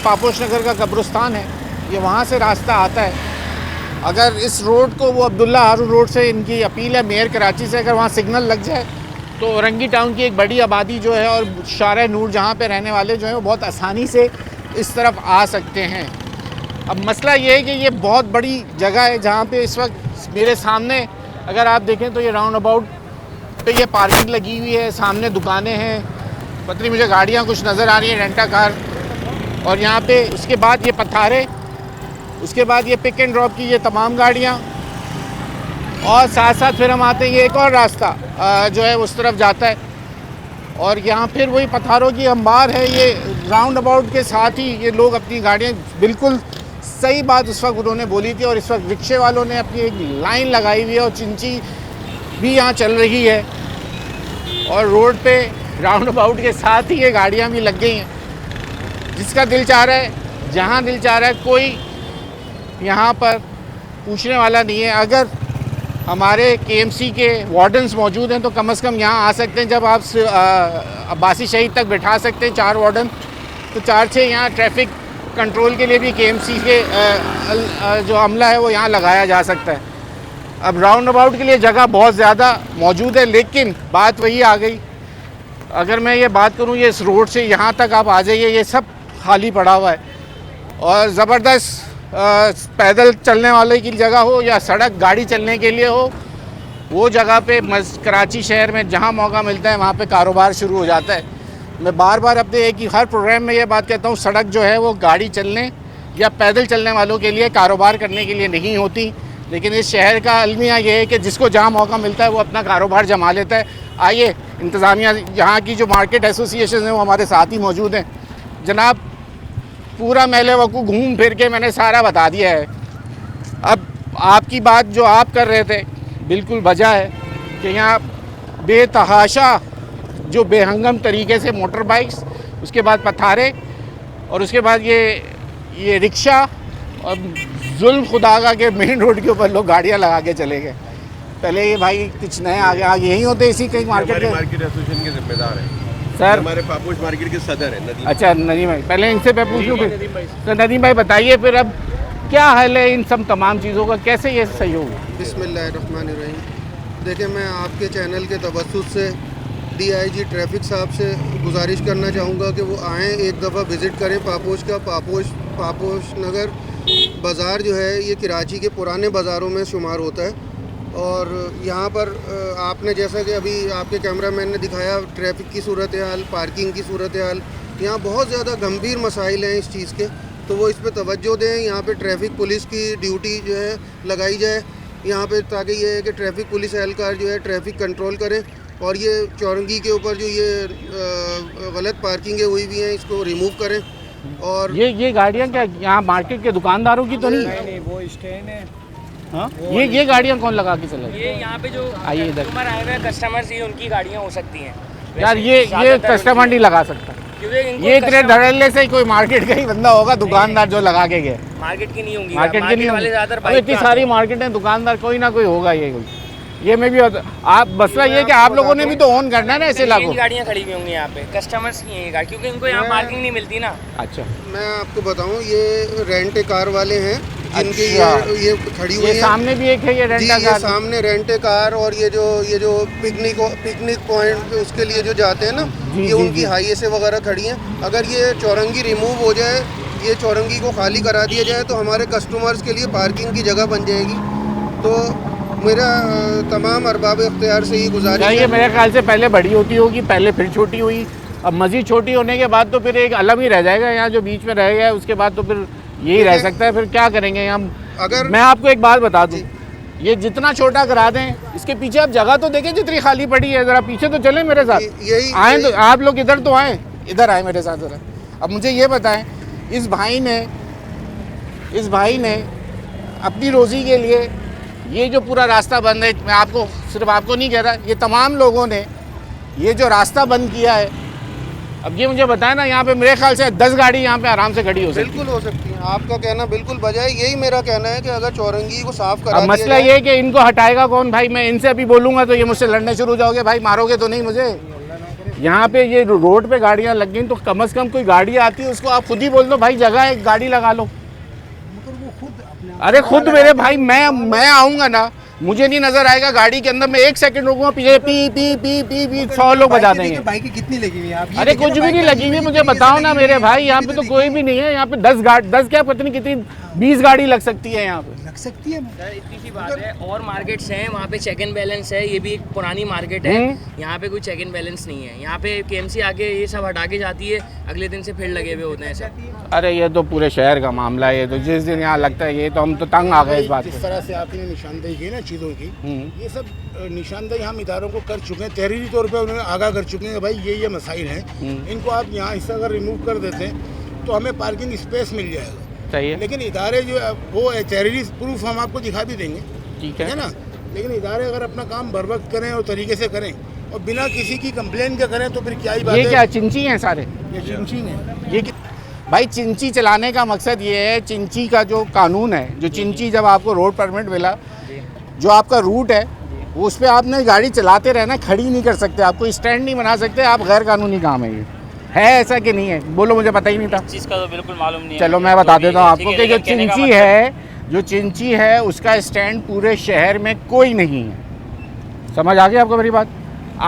पापोश नगर का कब्रिस्तान है, ये वहाँ से रास्ता आता है। अगर इस रोड को, वो अब्दुल्ला हारून रोड से, इनकी अपील है मेयर कराची से, अगर वहाँ सिग्नल लग जाए तो औरंगी टाउन की एक बड़ी आबादी जो है और शारा नूर जहाँ पे रहने वाले जो हैं वो बहुत आसानी से इस तरफ आ सकते हैं। अब मसला ये है कि ये बहुत बड़ी जगह है जहाँ पे इस वक्त मेरे सामने अगर आप देखें तो ये राउंड अबाउट पे ये पार्किंग लगी हुई है, सामने दुकानें हैं, पता नहीं मुझे गाड़ियाँ कुछ नज़र आ रही हैं, रेंटा कार, और यहाँ पे उसके बाद ये पथारे, उसके बाद ये पिक एंड ड्रॉप की ये तमाम गाड़ियाँ, और साथ साथ फिर हम आते हैं ये एक और रास्ता जो है उस तरफ जाता है, और यहाँ फिर वही पत्थरों की अंबार है। ये राउंड अबाउट के साथ ही ये लोग अपनी गाड़ियाँ, बिल्कुल सही बात उस वक्त उन्होंने बोली थी, और इस वक्त रिक्शे वालों ने अपनी एक लाइन लगाई हुई है और चिंची भी यहाँ चल रही है, और रोड पे राउंड अबाउट के साथ ही ये गाड़ियाँ भी लग गई हैं। जिसका दिल चाह रहा है, जहाँ दिल चाह रहा है, कोई यहाँ पर पूछने वाला नहीं है। अगर हमारे केएमसी के वार्डन्स मौजूद हैं तो कम से कम यहाँ आ सकते हैं। जब आप अब्बासी शहीद तक बिठा सकते हैं 4 वार्डन, तो 4-6 यहाँ ट्रैफिक कंट्रोल के लिए भी केएमसी के जो अमला है वो यहाँ लगाया जा सकता है। अब राउंड अबाउट के लिए जगह बहुत ज़्यादा मौजूद है, लेकिन बात वही आ गई, अगर मैं ये बात करूँ, ये इस रोड से यहाँ तक आप आ जाइए, ये सब खाली पड़ा हुआ है, और ज़बरदस्त पैदल चलने वाले की जगह हो या सड़क गाड़ी चलने के लिए हो, वो जगह पे कराची शहर में जहाँ मौका मिलता है वहाँ पे कारोबार शुरू हो जाता है। मैं बार बार अपने एक ही हर प्रोग्राम में ये बात कहता हूँ, सड़क जो है वो गाड़ी चलने या पैदल चलने वालों के लिए, कारोबार करने के लिए नहीं होती। लेकिन इस शहर का अलमिया ये है कि जिसको जहाँ मौका मिलता है वो अपना कारोबार जमा लेता है। आइए, इंतज़ामिया यहाँ की जो मार्केट एसोसिएशन है वो हमारे साथ ही मौजूद हैं। जनाब, पूरा मेले वकू घूम फिर के मैंने सारा बता दिया है। अब आपकी बात जो आप कर रहे थे बिल्कुल वजह है कि यहाँ बेतहाशा जो बेहंगम तरीके से मोटर बाइक्स, उसके बाद पथारे, और उसके बाद ये रिक्शा, और जुल्म खुदागा के मेन रोड के ऊपर लोग गाड़ियाँ लगा के चले गए। पहले ये भाई कुछ नए आगे यही होते इसी कहीं मार्केट एसोसिएशन के जिम्मेदार हैं सर, हमारे पापोश मार्केट के सदर है नदीम। अच्छा नदीम भाई, पहले इनसे मैं पूछ लूँ तो नदीम भाई बताइए फिर अब क्या हाल है इन सब तमाम चीज़ों का, कैसे ये सही होगा? बिस्मिल्लाहिर्रहमानिर्रहीम। देखिए, मैं आपके चैनल के तवज्जुह से DIG ट्रैफिक साहब से गुजारिश करना चाहूँगा कि वो आएँ, एक दफ़ा विज़िट करें पापोश का। पापोश नगर बाज़ार जो है ये कराची के पुराने बाज़ारों में शुमार होता है, और यहाँ पर आपने जैसा कि अभी आपके कैमरामैन ने दिखाया, ट्रैफिक की सूरत हाल, पार्किंग की सूरत हाल, यहाँ बहुत ज़्यादा गंभीर मसाइल हैं इस चीज़ के, तो वो इस पर तवज्जो दें। यहाँ पे ट्रैफिक पुलिस की ड्यूटी जो है लगाई जाए यहाँ पे, ताकि ये है कि ट्रैफिक पुलिस एहलकार जो है ट्रैफिक कंट्रोल करें, और ये चौरंगी के ऊपर जो ये गलत पार्किंगें हुई हुई हैं इसको रिमूव करें। और ये गाड़ियाँ क्या यहाँ मार्केट के दुकानदारों की तो नहीं? वो स्टैंड है। हाँ, ये गाड़ियाँ कौन लगा के चले? ये यहाँ पे जो आइए इधर, कस्टमर आए हुए हैं, कस्टमर्स, ये उनकी गाड़ियाँ हो सकती हैं यार। ये कस्टमर नहीं लगा सकता, क्योंकि ये इतने धड़ल्ले से कोई मार्केट का ही बंदा होगा, दुकानदार जो लगा के गए। मार्केट की नहीं होंगी, मार्केट की नहीं वाले होगी। ज़्यादातर इतनी सारी मार्केट है, दुकानदार कोई ना कोई होगा। ये में भी आप मसला ये कि आप लोगों ने भी तो ऑन करना है ना ऐसे लागू। गाड़ियाँ खड़ी हुई होंगी यहाँ पे, कस्टमर्स की हैं गाड़ी, क्योंकि इनको यहाँ पार्किंग नहीं मिलती ना। अच्छा, मैं आपको बताऊँ, ये रेंट कार वाले हैं जिनकी ये खड़ी हुई है। सामने भी एक है ये रेंट कार, ये सामने रेंट कार, और ये जो पिकनिक पॉइंट उसके लिए जो जाते हैं ना, ये उनकी हाईवे से वगैरह खड़ी हैं। अगर ये चौरंगी रिमूव हो जाए, ये चौरंगी को खाली करा दिया जाए, तो हमारे कस्टमर्स के लिए पार्किंग की जगह बन जाएगी। तो मेरा तमाम अरबाब इख्तियार से ही गुजारिश क्या ये है। मेरे ख्याल से पहले बड़ी होती होगी, पहले फिर छोटी हुई, अब मज़ीद छोटी होने के बाद तो फिर एक अलग ही रह जाएगा यहाँ, जो बीच में रह गया है उसके बाद तो फिर यही रह सकता है। फिर क्या करेंगे हम? अगर मैं आपको एक बात बता दूं, ये जितना छोटा करा दें, इसके पीछे आप जगह तो देखें जितनी खाली पड़ी है, ज़रा पीछे तो चलें मेरे साथ, आए तो आप लोग इधर तो आए, इधर आए मेरे साथ ज़रा। अब मुझे ये बताएं, इस भाई ने अपनी रोज़ी के लिए ये जो पूरा रास्ता बंद है, मैं आपको सिर्फ आपको नहीं कह रहा, ये तमाम लोगों ने ये जो रास्ता बंद किया है, अब ये मुझे बताएं ना, यहाँ पे मेरे ख्याल से 10 गाड़ी यहाँ पे आराम से खड़ी हो सकती है। बिल्कुल हो सकती है, आपका कहना बिल्कुल बजाय, यही मेरा कहना है कि अगर चौरंगी को साफ करा अब दिया मसला जाए- ये है कि इनको हटाएगा कौन भाई? मैं इनसे अभी बोलूँगा तो ये मुझसे लड़ने शुरू हो जाओगे, भाई मारोगे तो नहीं मुझे? यहाँ पे ये रोड पे गाड़ियाँ लग गई तो कम से कम कोई गाड़ी आती है उसको आप खुद ही बोल दो भाई जगह है, गाड़ी लगा लो। अरे खुद मेरे भाई, मैं आऊँगा ना, मुझे नहीं नजर आएगा गाड़ी के अंदर, मैं 1 सेकंड रुकूंगा, पीछे P P P P P 100 लोग बजा देंगे। बाइकें कितनी लगी हुई हैं आप? अरे कुछ भी नहीं लगी हुई, मुझे बताओ ना मेरे भाई, यहाँ पे तो कोई भी नहीं है, यहाँ पे 10 क्या पता नहीं कितनी 20 गाड़ी लग सकती है यहाँ पे। लग सकती है। सर इतनी सी बात है, और मार्केट्स हैं वहाँ पे चेक एंड बैलेंस है, ये भी एक पुरानी मार्केट है, यहाँ पे कोई चेक एंड बैलेंस नहीं है। यहाँ पे केएमसी आके ये सब हटा के जाती है, अगले दिन से फिर लगे हुए होते हैं सब। अरे ये तो पूरे शहर का मामला है, ये तो जिस दिन यहाँ लगता है, ये तो हम तो तंग आ गए इस बात जिस से। तरह से आपने निशानदेही की ना चीज़ों की, ये सब निशानदेही हम इदारों को कर चुके हैं, तहरीरी तौर पे उन्होंने आगाह कर चुके हैं कि भाई ये मसाइल हैं, इनको आप यहाँ से अगर रिमूव कर देते हैं तो हमें पार्किंग स्पेस मिल जाएगा। सही है, लेकिन इदारे जो है वो तहरीरी प्रूफ हम आपको दिखा भी देंगे, ठीक है ना, लेकिन इदारे अगर अपना काम बर वक्त करें और तरीके से करें और बिना किसी की कंप्लेन के करें तो फिर क्या ही बात ये है। क्या चिंची हैं सारे? ये चिंचिंग है। ये भाई चिंची चलाने का मकसद ये है, चिंची का जो कानून है, जो चिंची जब आपको रोड परमिट मिला, जो आपका रूट है उस पर आपने गाड़ी चलाते रहना, खड़ी नहीं कर सकते, आपको स्टैंड नहीं बना सकते, आप गैर कानूनी काम है ये। है ऐसा कि नहीं है? बोलो, मुझे पता ही नहीं था। चीज़ का तो बिल्कुल मालूम नहीं है। चलो मैं बता देता हूँ आपको कि जो कहने का चिंची मतलब- है, जो चिंची है उसका स्टैंड पूरे शहर में कोई नहीं है। समझ आ गई आपको मेरी बात?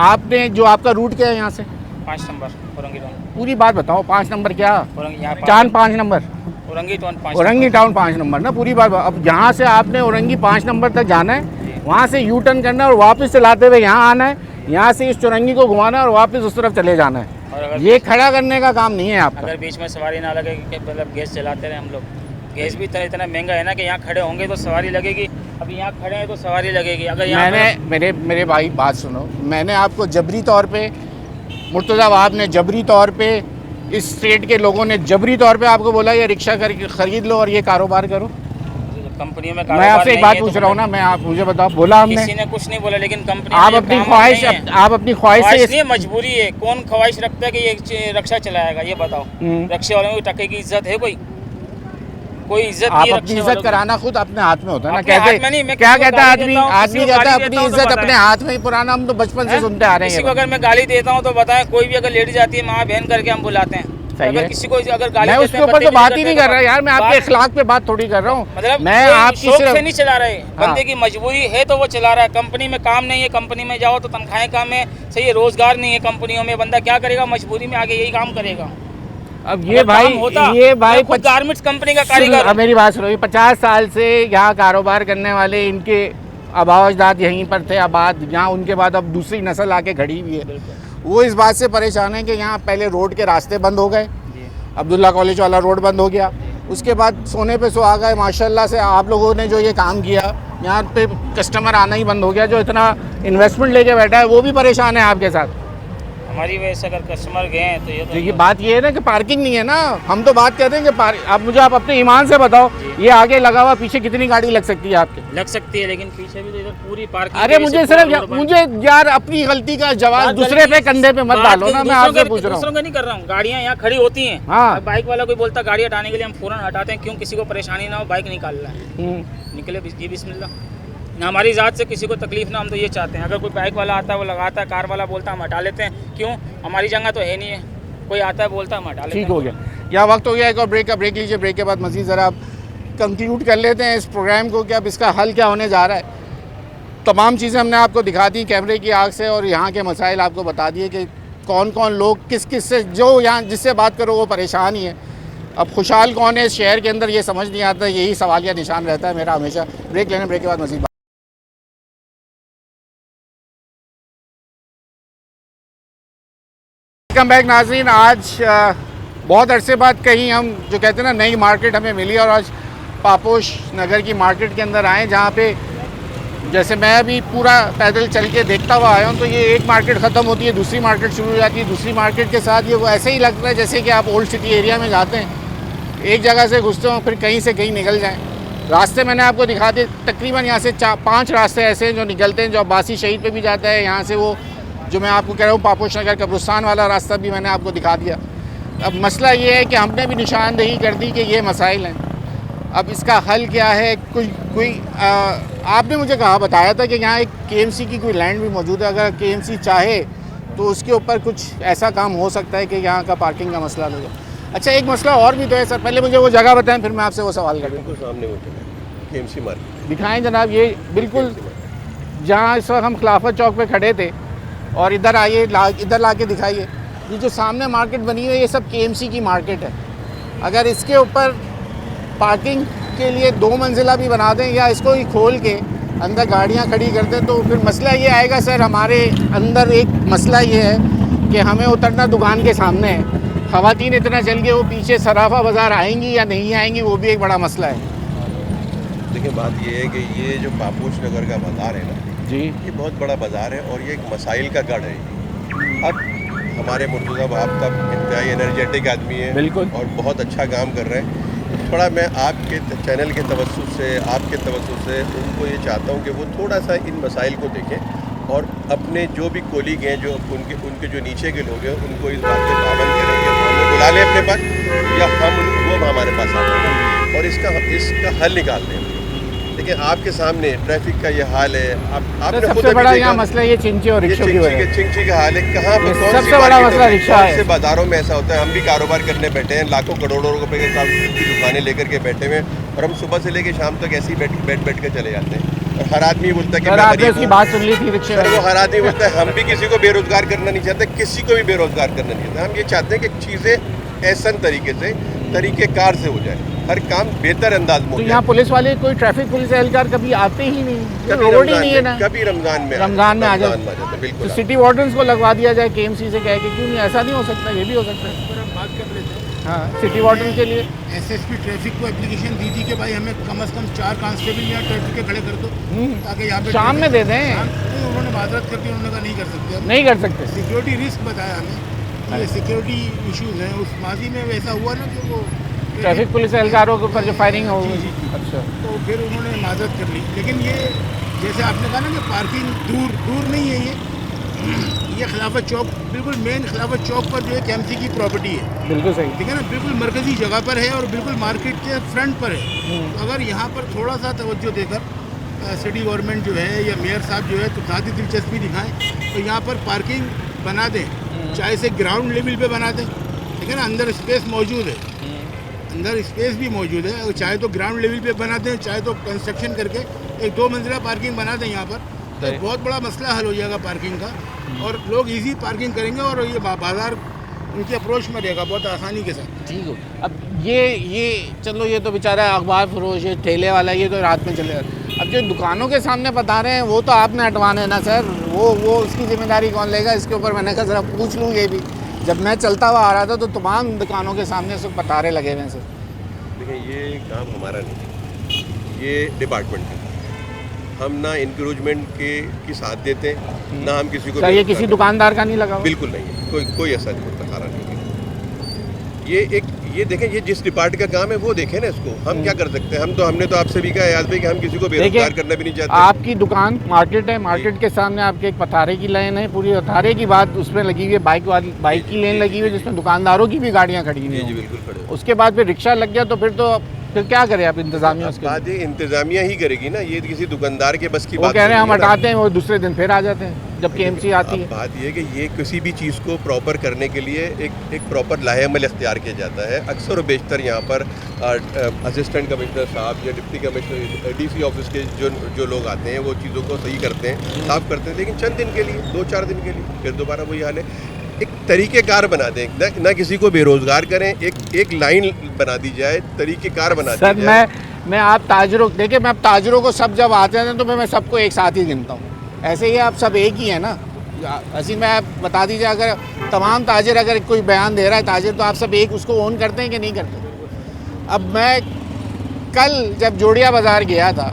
आपने जो आपका रूट क्या है यहाँ से? 5 नंबर औरंगी टाउन, पूरी बात बताओ, 5 नंबर क्या? यहाँ चांद 5 number, Orangi town 5 Orangi town 5 number ना, पूरी बात। अब यहाँ से आपने औरंगी 5 नंबर तक जाना है, वहाँ से यू टर्न करना है और वापस चलाते हुए यहाँ आना है, यहाँ से इस चौरंगी को घुमाना है और वापस उस तरफ चले जाना है। और अगर ये खड़ा करने का काम नहीं है आपका। अगर बीच में सवारी ना लगे कि मतलब गैस चलाते रहे हम लोग, गैस भी इतना महंगा है ना कि यहाँ खड़े होंगे तो सवारी लगेगी, अभी यहाँ खड़े हैं तो सवारी लगेगी। अगर यहाँ मैंने मेरे भाई बात सुनो, मैंने आपको जबरी तौर पे, मुर्तज़ा वहाब ने जबरी तौर पे, इस स्टेट के लोगों ने जबरी तौर पे आपको बोला ये रिक्शा खरीद लो और ये कारोबार करो। कंपनियों में मैं आपसे एक बात पूछ रहा हूँ ना, मैं आप मुझे बताओ, बोला हमने? किसी ने कुछ नहीं बोला, लेकिन कंपनी आप अपनी ख्वाहिश, आप अपनी ख्वाहिश ख्वाहिश से नहीं है, मजबूरी है। कौन ख्वाहिश रखता है कि ये रक्षा चलाएगा? ये बताओ, रक्षे वालों की टके की इज्जत है? कोई इज्जत आप नहीं है अपनी रक्षे इज्जत वालों की। कराना खुद अपने हाथ में होता है ना। अपने हाथ में नहीं, कहते मैं क्या किसी को कहता है गाली आदमी? देता हूँ, आदमी किसी को कहता है गाली अपनी देता हूँ तो इज्जत बताएं। अपने हाथ में ही, पुराना हम तो बचपन से सुनते आ रहे किसी को हैं। अगर मैं गाली देता हूँ तो बताएं, कोई भी अगर लेडी जाती है माँ बहन करके हम बुलाते हैं। सही अगर है। किसी को अगर गाली मैं देते उसके हैं, ऊपर तो बात ही बदतमीजी नहीं करते कर रहा हैं, यार, मैं आपके बात- अखलाक पे बात थोड़ी कर रहा हूँ। मतलब मैं कोई आपकी शौक सिर्फ से नहीं चला रहे, हाँ। बंदे की मजबूरी है तो वो चला रहा है। कंपनी में काम नहीं है, कंपनी में जाओ तो तनख्वाहें कम है, सही है, रोजगार नहीं है कंपनियों में, बंदा क्या करेगा? मजबूरी में आगे यही काम करेगा। अब ये भाई गारमेंट्स कंपनी का कारीगर अब मेरी बात सुनो, 50 साल से यहाँ कारोबार करने वाले, इनके आबाजदाद यहीं पर थे आबाद, यहाँ उनके बाद अब दूसरी नस्ल आके खड़ी हुई है। वो इस बात से परेशान है कि यहाँ पहले रोड के रास्ते बंद हो गए, अब्दुल्ला कॉलेज वाला रोड बंद हो गया, उसके बाद सोने पे सुहागा है, माशाल्लाह से आप लोगों ने जो ये काम किया, यहाँ पे कस्टमर आना ही बंद हो गया। जो इतना इन्वेस्टमेंट लेके बैठा है वो भी परेशान है आपके साथ। हमारी वजह से अगर कस्टमर गए हैं तो तो ये बात ये है ना कि पार्किंग नहीं है ना। हम तो बात कहते हैं कि आप मुझे आप अपने ईमान से बताओ, ये आगे लगा हुआ पीछे कितनी गाड़ी लग सकती है आपके? लग सकती है, लेकिन पीछे भी तो इधर पूरी पार्किंग। अरे मुझे सिर्फ मुझे यार अपनी गलती का जवाब दूसरे पे कंधे पे मत डालो ना, मैं आपसे पूछ रहा दूसरों हूँ। का नहीं कर रहा हूँ। गाड़ियाँ यहाँ खड़ी होती हैं, हाँ। बाइक वाला कोई बोलता गाड़ी हटाने के लिए, हम फौरन हटाते हैं। क्यों? किसी को परेशानी ना हो, बाइक निकाल रहा है, निकले ये बिस्मिल्लाह ना, हमारी ज़ात से किसी को तकलीफ ना, हम तो ये चाहते हैं। अगर कोई बाइक वाला आता है वो लगाता है, कार वाला बोलता है हम हटा लेते हैं। क्यों? हमारी जगह तो है नहीं है, कोई आता है बोलता है हम हटा लेते हैं। ठीक हो गया, या वक्त हो गया एक और ब्रेक लीजिए। ब्रेक के बाद मज़ीद ज़रा कंक्लूड कर लेते हैं इस प्रोग्राम को कि अब इसका हल क्या होने जा रहा है। तमाम चीज़ें हमने आपको दिखा दी कैमरे की आग से, और यहाँ के मसाइल आपको बता दिए कि कौन कौन लोग किस से, जो यहाँ जिससे बात करो वो परेशान ही है। अब खुशहाल कौन है इस शहर के अंदर ये समझ नहीं आता, यही सवालिया निशान रहता है मेरा हमेशा। ब्रेक लेने, ब्रेक के बाद मज़ीद वेलकम बैक नाज़रीन। आज बहुत अरसे बाद कहीं हम जो कहते हैं ना नई मार्केट हमें मिली और आज पापोश नगर की मार्केट के अंदर आए, जहाँ पे जैसे मैं अभी पूरा पैदल चल के देखता हुआ आया हूँ, तो ये एक मार्केट ख़त्म होती है, दूसरी मार्केट शुरू हो जाती है, दूसरी मार्केट के साथ ये वो ऐसे ही लगता है जैसे कि आप ओल्ड सिटी एरिया में जाते हैं, एक जगह से घुसते हो फिर कहीं से कहीं निकल जाएँ। रास्ते मैंने आपको दिखा दिए, तकरीबन यहाँ से 5 रास्ते ऐसे हैं जो निकलते हैं, जो अब्बासी शहीद पे भी जाता है। यहाँ से वो जो मैं आपको कह रहा हूँ पापोश नगर कब्रिस्तान वाला रास्ता भी मैंने आपको दिखा दिया। अब मसला ये है कि हमने भी निशानदेही कर दी कि ये मसाइल हैं। अब इसका हल क्या है? कोई आपने मुझे कहा बताया था कि यहाँ एक KMC की कोई लैंड भी मौजूद है, अगर KMC चाहे तो उसके ऊपर कुछ ऐसा काम हो सकता है कि यहाँ का पार्किंग का मसला हो जाए। अच्छा, एक मसला और भी तो है सर, पहले मुझे वो जगह बताएं फिर मैं आपसे वो सवाल करूँ। बिल्कुल सामने वो जगह KMC मार्केट दिखाएं जनाब, ये बिल्कुल जहाँ इस वक्त हम खिलाफत चौक पे खड़े थे, और इधर आइए, इधर ला के दिखाइए, ये जो सामने मार्केट बनी हुई है ये सब KMC की मार्केट है। अगर इसके ऊपर पार्किंग के लिए 2 मंजिला भी बना दें या इसको ही खोल के अंदर गाड़ियाँ खड़ी कर दें तो फिर मसला ये आएगा सर, हमारे अंदर एक मसला ये है कि हमें उतरना दुकान के सामने है, ख़वातीन इतना चल के वो पीछे सराफा बाज़ार आएंगी या नहीं आएंगी, वो भी एक बड़ा मसला है। देखिए बात ये है कि ये जो पापोश नगर का बाज़ार है ना जी, ये बहुत बड़ा बाज़ार है और ये एक मसाइल का गढ़ है। अब हमारे मुर्तज़ा बाप तब इंतहाई एनर्जेटिक आदमी है बिल्कुल, और बहुत अच्छा काम कर रहे हैं। थोड़ा मैं आपके चैनल के तवज्जुह से, आपके तवज्जुह से उनको ये चाहता हूँ कि वो थोड़ा सा इन मसाइल को देखें और अपने जो भी कोलीग हैं, जो उनके जो नीचे के लोग हैं, उनको इस बात पे पाबंद करें कि हमें बुला लें अपने पास या वो हमारे पास आ जाए और इसका हल निकाल दें। देखिए आपके सामने ट्रैफिक का ये हाल है। आपने खुद सबसे बड़ा यहाँ मसला ये चिंची और रिक्शों की वजह है। चिंची का हाल है। कहाँ पर कौन सबसे बड़ा मसला रिक्शा है। से बाजारों में ऐसा होता है, हम भी कारोबार करने बैठे हैं, लाखों करोड़ों रुपए की दुकानें लेकर के बैठे हुए हैं और हम सुबह से लेकर शाम तक ऐसे ही बैठ कर चले जाते हैं और हर आदमी बोलता है कि मैं गरीब हूं। बात सुन ली थी रिक्शे सर, वो हर आदमी बोलता है हम भी किसी को बेरोजगार करना नहीं चाहते, किसी को भी बेरोजगार करना नहीं चाहते। हम ये चाहते हैं कि चीज़ें ऐसा तरीके से तरीक़ेकार से हो जाए, हर काम बेहतर अंदाज में हो तो जाए। यहाँ पुलिस वाले कोई ट्रैफिक पुलिस एहलकार कभी आते ही नहीं, कभी रोड ही नहीं है ना, कभी रमजान में आ जाते, बिल्कुल। तो सिटी वार्डन्स को लगवा दिया जाए KMC से कह के, क्यों नहीं? ऐसा नहीं हो सकता, ये भी हो सकता है। पर हम बात कर लेते हैं। हाँ, सिटी वार्डन के लिए SSP ट्रैफिक को एप्लीकेशन दी थी कि भाई हमें कम से कम 4 कांस्टेबल यहाँ ट्रैफिक के खड़े कर दो ताकि यहाँ पे शाम में दे दें। उन्होंने माजरत करके उन्होंने कहा नहीं कर सकते अब। नहीं कर सकते। सिक्योरिटी रिस्क बताया हमें, ये सिक्योरिटी इश्यूज हैं। उस माजी में वैसा हुआ ना कि वो ट्रैफिक पुलिस एहलकारों के ऊपर जो फायरिंग हो गई, अच्छा, तो फिर उन्होंने माजरत कर ली। लेकिन ये जैसे आपने कहा ना कि पार्किंग दूर नहीं है, ये खिलाफत चौक बिल्कुल मेन खिलाफत चौक पर जो है KMC की प्रॉपर्टी है। बिल्कुल सही, ठीक है ना, बिल्कुल मरकजी जगह पर है और बिल्कुल मार्केट के फ्रंट पर है। तो अगर यहाँ पर थोड़ा सा तवज्जो देकर सिटी गवर्नमेंट जो है या मेयर साहब जो है तो ज़्यादा दिलचस्पी दिखाएं तो यहाँ पर पार्किंग बना दें, चाहे से ग्राउंड लेवल पे बना दें, ठीक है ना, अंदर स्पेस मौजूद है, अंदर स्पेस भी मौजूद है, और चाहे तो ग्राउंड लेवल पे बना दें, चाहे तो कंस्ट्रक्शन करके एक 2 मंजिला पार्किंग बना दें यहाँ पर, तो बहुत बड़ा मसला हल हो जाएगा पार्किंग का और लोग इजी पार्किंग करेंगे और ये बाज़ार उनकी अप्रोच में रहेगा बहुत आसानी के साथ। ठीक हो। अब ये चलो, ये तो बेचारा अखबार फरोश है, ठेले वाला, ये तो रात में चले जाता। अब जो दुकानों के सामने बता रहे हैं वो तो आपने हटवाना है ना सर, वो उसकी जिम्मेदारी कौन लेगा? इसके ऊपर मैंने कहा ज़रा पूछ लूँ। ये भी जब मैं चलता हुआ आ रहा था तो तमाम दुकानों के सामने सब पतारे लगे हुए हैं सर। देखिए ये काम हमारा नहीं, ये डिपार्टमेंट है। हम ना इंक्रोचमेंट की साथ देते हैं, ना हम किसी को सर, ये किसी दुकानदार का नहीं लगा हुआ? बिल्कुल नहीं, कोई ऐसा नहीं बता रहा नहीं। ये देखें, ये जिस डिपार्टमेंट का काम है वो देखें ना इसको। हम क्या कर सकते हैं? हमने तो आपसे भी कहा याद भाई कि हम किसी को बेरोजगार करना भी नहीं चाहते। आपकी दुकान मार्केट है, मार्केट के सामने आपके एक पथारे की लाइन है, पूरी पथारे की बात उसमें लगी हुई है, बाइक की लेन लगी हुई है जिसमें दुकानदारों की भी गाड़ियाँ खड़ी हुई जी हैं। बिल्कुल खड़े। उसके बाद फिर रिक्शा लग गया तो फिर क्या करें आप? इंतजामिया उसके बात ये इंतजामिया ही करेगी ना, ये किसी दुकानदार के बस की वो बात कह रहे हैं हम नहीं है ना। हटाते हैं, वो दूसरे दिन फिर आ जाते हैं जब KMC आती अब है। बात ये कि ये किसी भी चीज़ को प्रॉपर करने के लिए एक प्रॉपर लाहेअमल इख्तियार किया जाता है। अक्सर व बेशतर यहाँ पर असिस्टेंट कमिश्नर साहब या डिप्टी कमिश्नर DC ऑफिस के जो लोग आते हैं वो चीज़ों को सही करते हैं, साफ करते हैं, लेकिन चंद दिन के लिए, 2-4 दिन के लिए फिर दोबारा वही हाल है। एक तरीक़ेकार बना दें, ना किसी को बेरोज़गार करें, एक लाइन बना दी जाए, तरीक़ेकार बना दी सर जाए। मैं आप ताजरों, देखिए मैं ताजरों को सब जब आते हैं तो मैं सबको एक साथ ही गिनता हूँ। ऐसे ही आप सब एक ही हैं ना, हसीन भाई आप बता दीजिए, अगर तमाम ताजिर अगर कोई बयान दे रहा है ताजिर, तो आप सब एक उसको ओन करते हैं कि नहीं करते? अब मैं कल जब जोड़िया बाज़ार गया था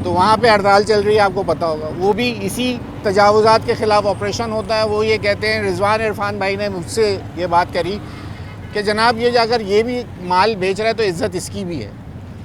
तो वहाँ पे हड़ताल चल रही है, आपको पता होगा, वो भी इसी तजावुज़ात के ख़िलाफ़ ऑपरेशन होता है। वो ये कहते हैं, रिजवान इरफान भाई ने मुझसे ये बात करी कि जनाब ये अगर ये भी माल बेच रहा है तो इज़्ज़त इसकी भी है,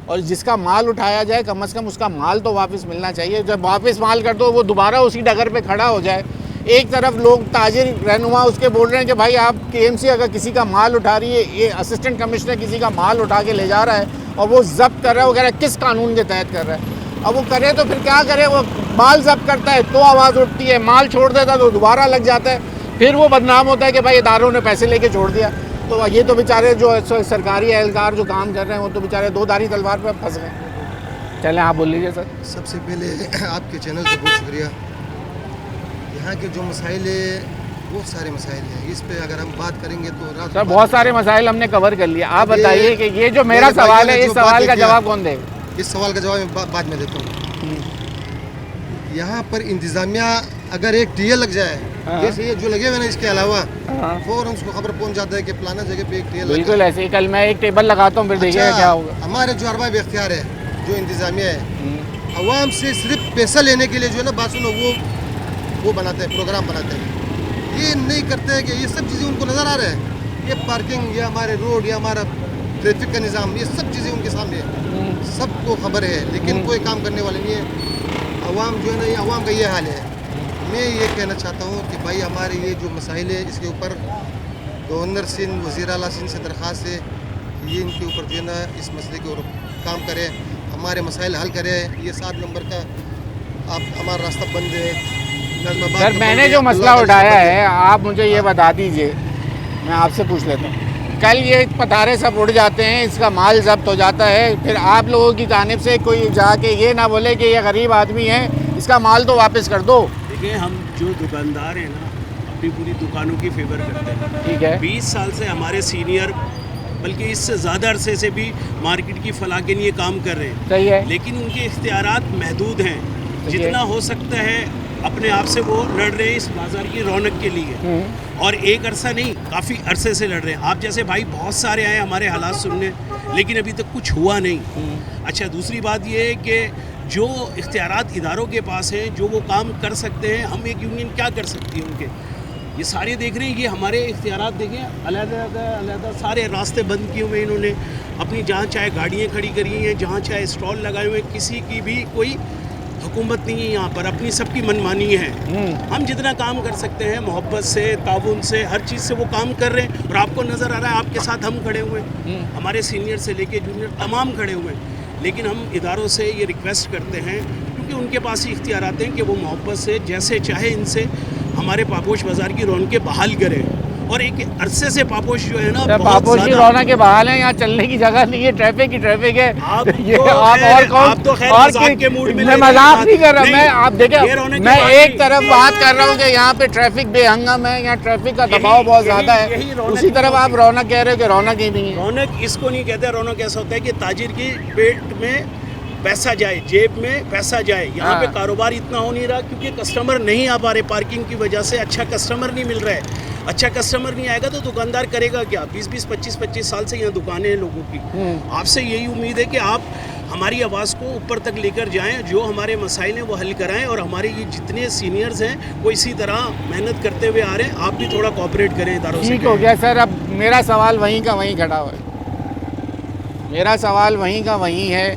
और जिसका माल उठाया जाए कम से कम उसका माल तो वापस मिलना चाहिए। जब वापस माल कर दो वो दोबारा उसी डगर पे खड़ा हो जाए। एक तरफ लोग ताजिर रहनुमा उसके बोल रहे हैं कि भाई आप KMC अगर किसी का माल उठा रही है, ये असिस्टेंट कमिश्नर किसी का माल उठा के ले जा रहा है और वो जब्त कर रहा है वगैरह, किस कानून के तहत कर रहा है? अब वो करे तो फिर क्या करे? वो माल जब्त करता है तो आवाज़ उठती है, माल छोड़ देता है तो दोबारा लग जाता है, फिर वो बदनाम होता है कि भाई इदारों ने पैसे लेके छोड़ दिया। तो ये तो बेचारे जो सरकारी एहलकार जो काम कर रहे हैं वो तो बेचारे दो धारी तलवार पर फंस गए। चलें आप बोल लीजिए सर। सबसे पहले आपके चैनल का बहुत शुक्रिया। यहाँ के जो मसाइल है बहुत सारे मसाइल हैं, इस पे अगर हम बात करेंगे तो रात सर बहुत सारे मसाइल हमने कवर कर लिया। आप बताइए कि ये जो मेरा सवाल है, इस सवाल का जवाब कौन देगा? इस सवाल का जवाब मैं बाद में देता हूँ। यहाँ पर इंतज़ामिया अगर एक टीए लग जाए, जैसे ये जो लगे हुए ना, इसके अलावा फौरन उसको खबर पहुँच जाता है कि फलाना जगह पे एक टीए लगा। बिल्कुल ऐसे ही कल मैं एक टेबल लगाता हूँ, फिर देखिएगा क्या होगा। हमारे जो अरबाब इख्तियार है, जो इंतज़ामिया है, अवाम से सिर्फ पैसा लेने के लिए जो है ना, बात सुनो, वो बनाते हैं, प्रोग्राम बनाते हैं। ये नहीं करते हैं कि ये सब चीज़ें उनको नज़र आ रहा है, ये पार्किंग या हमारे रोड या हमारा ट्रैफिक का निज़ाम, ये सब चीज़ें उनके सामने है, सबको खबर है, लेकिन कोई काम करने वाले नहीं है। अवाम जो है ना, ये अवाम का ये हाल है। मैं ये कहना चाहता हूँ कि भाई हमारे ये जो मसाइल है, इसके ऊपर गवर्नर सिंध, वज़ीर आला सिंध से दरख्वास्त है कि ये इनके ऊपर जो है ना, इस मसले के ऊपर काम करें, हमारे मसाइल हल करें। ये 7 नंबर का आप हमारा रास्ता बंद है। सर मैंने जो मसला उठाया है, आप मुझे ये बता दीजिए, मैं आपसे पूछ लेता हूँ। कल ये पतारे सब उड़ जाते हैं, इसका माल जब्त हो जाता है, फिर आप लोगों की जानिब से कोई जाके ये ना बोले कि ये गरीब आदमी है, इसका माल तो वापस कर दो। देखिए, हम जो दुकानदार हैं ना, अपनी पूरी दुकानों की फेवर करते हैं। ठीक है। 20 साल से हमारे सीनियर, बल्कि इससे ज़्यादा अरसे से भी मार्केट की फलाह के लिए काम कर रहे हैं। सही है। लेकिन उनके इख्तियारात महदूद हैं। जितना हो सकता है अपने आप से वो लड़ रहे हैं इस बाज़ार की रौनक के लिए, और एक अरसा नहीं, काफ़ी अरसे से लड़ रहे हैं। आप जैसे भाई बहुत सारे आए हमारे हालात सुनने, लेकिन अभी तक कुछ हुआ नहीं। अच्छा, दूसरी बात ये है कि जो इख्तियारात इदारों के पास हैं, जो वो काम कर सकते हैं, हम एक यूनियन क्या कर सकती है उनके, ये सारे देख रहे हैं। ये हमारे इख्तियारात देखें, अलग-अलग सारे रास्ते बंद किए हुए इन्होंने, अपनी जहाँ चाहे गाड़ियाँ खड़ी करी हैं, जहाँ चाहे स्टॉल लगाए हुए, किसी की भी कोई हुकूमत नहीं है यहाँ पर, अपनी सबकी मनमानी है। हम जितना काम कर सकते हैं मोहब्बत से, ताउन से, हर चीज़ से वो काम कर रहे हैं, और आपको नज़र आ रहा है आपके साथ हम खड़े हुए हैं, हमारे सीनियर से लेके जूनियर तमाम खड़े हुए हैं। लेकिन हम इदारों से ये रिक्वेस्ट करते हैं, क्योंकि उनके पास ही इख्तियारात हैं कि वो मोहब्बत से जैसे चाहे इनसे हमारे पापोश बाज़ार की रौनकें बहाल करें। और एक अरसे से पापोश जो है ना, पापोश की रौनक के बहाल है, यहाँ चलने की जगह नहीं है, ट्रैफिक ही ट्रैफिक है। ये तो आप और कौन, आप तो खैर और मजाक के मूड में मैं मजाक नहीं कर रहा, नहीं, मैं आप देखें, मैं एक तरफ बात कर रहा हूँ कि यहाँ पे ट्रैफिक बेहंगम है, यहाँ ट्रैफिक का दबाव बहुत ज्यादा है, उसी तरफ आप रौनक कह रहे हो कि रौनक ही नहीं है। रौनक इसको नहीं कहते। रौनक ऐसा होता है कि ताजिर की पेट में पैसा जाए, जेब में पैसा जाए। यहाँ पे कारोबार इतना हो नहीं रहा क्योंकि कस्टमर नहीं आ पा रहे, पार्किंग की वजह से अच्छा कस्टमर नहीं मिल रहा है। अच्छा कस्टमर नहीं आएगा तो दुकानदार करेगा क्या? 20-20, 25-25 साल से यहाँ दुकानें हैं लोगों की। आपसे यही उम्मीद है कि आप हमारी आवाज़ को ऊपर तक लेकर जाएं, जो हमारे मसाइल हैं वो हल कराएं, और हमारे ये जितने सीनियर्स हैं वो इसी तरह मेहनत करते हुए आ रहे हैं। आप भी थोड़ा कोऑपरेट करें इदारों से। ठीक हो गया सर। अब मेरा सवाल वहीं का वहीं खड़ा हुआ है। मेरा सवाल वहीं का वहीं है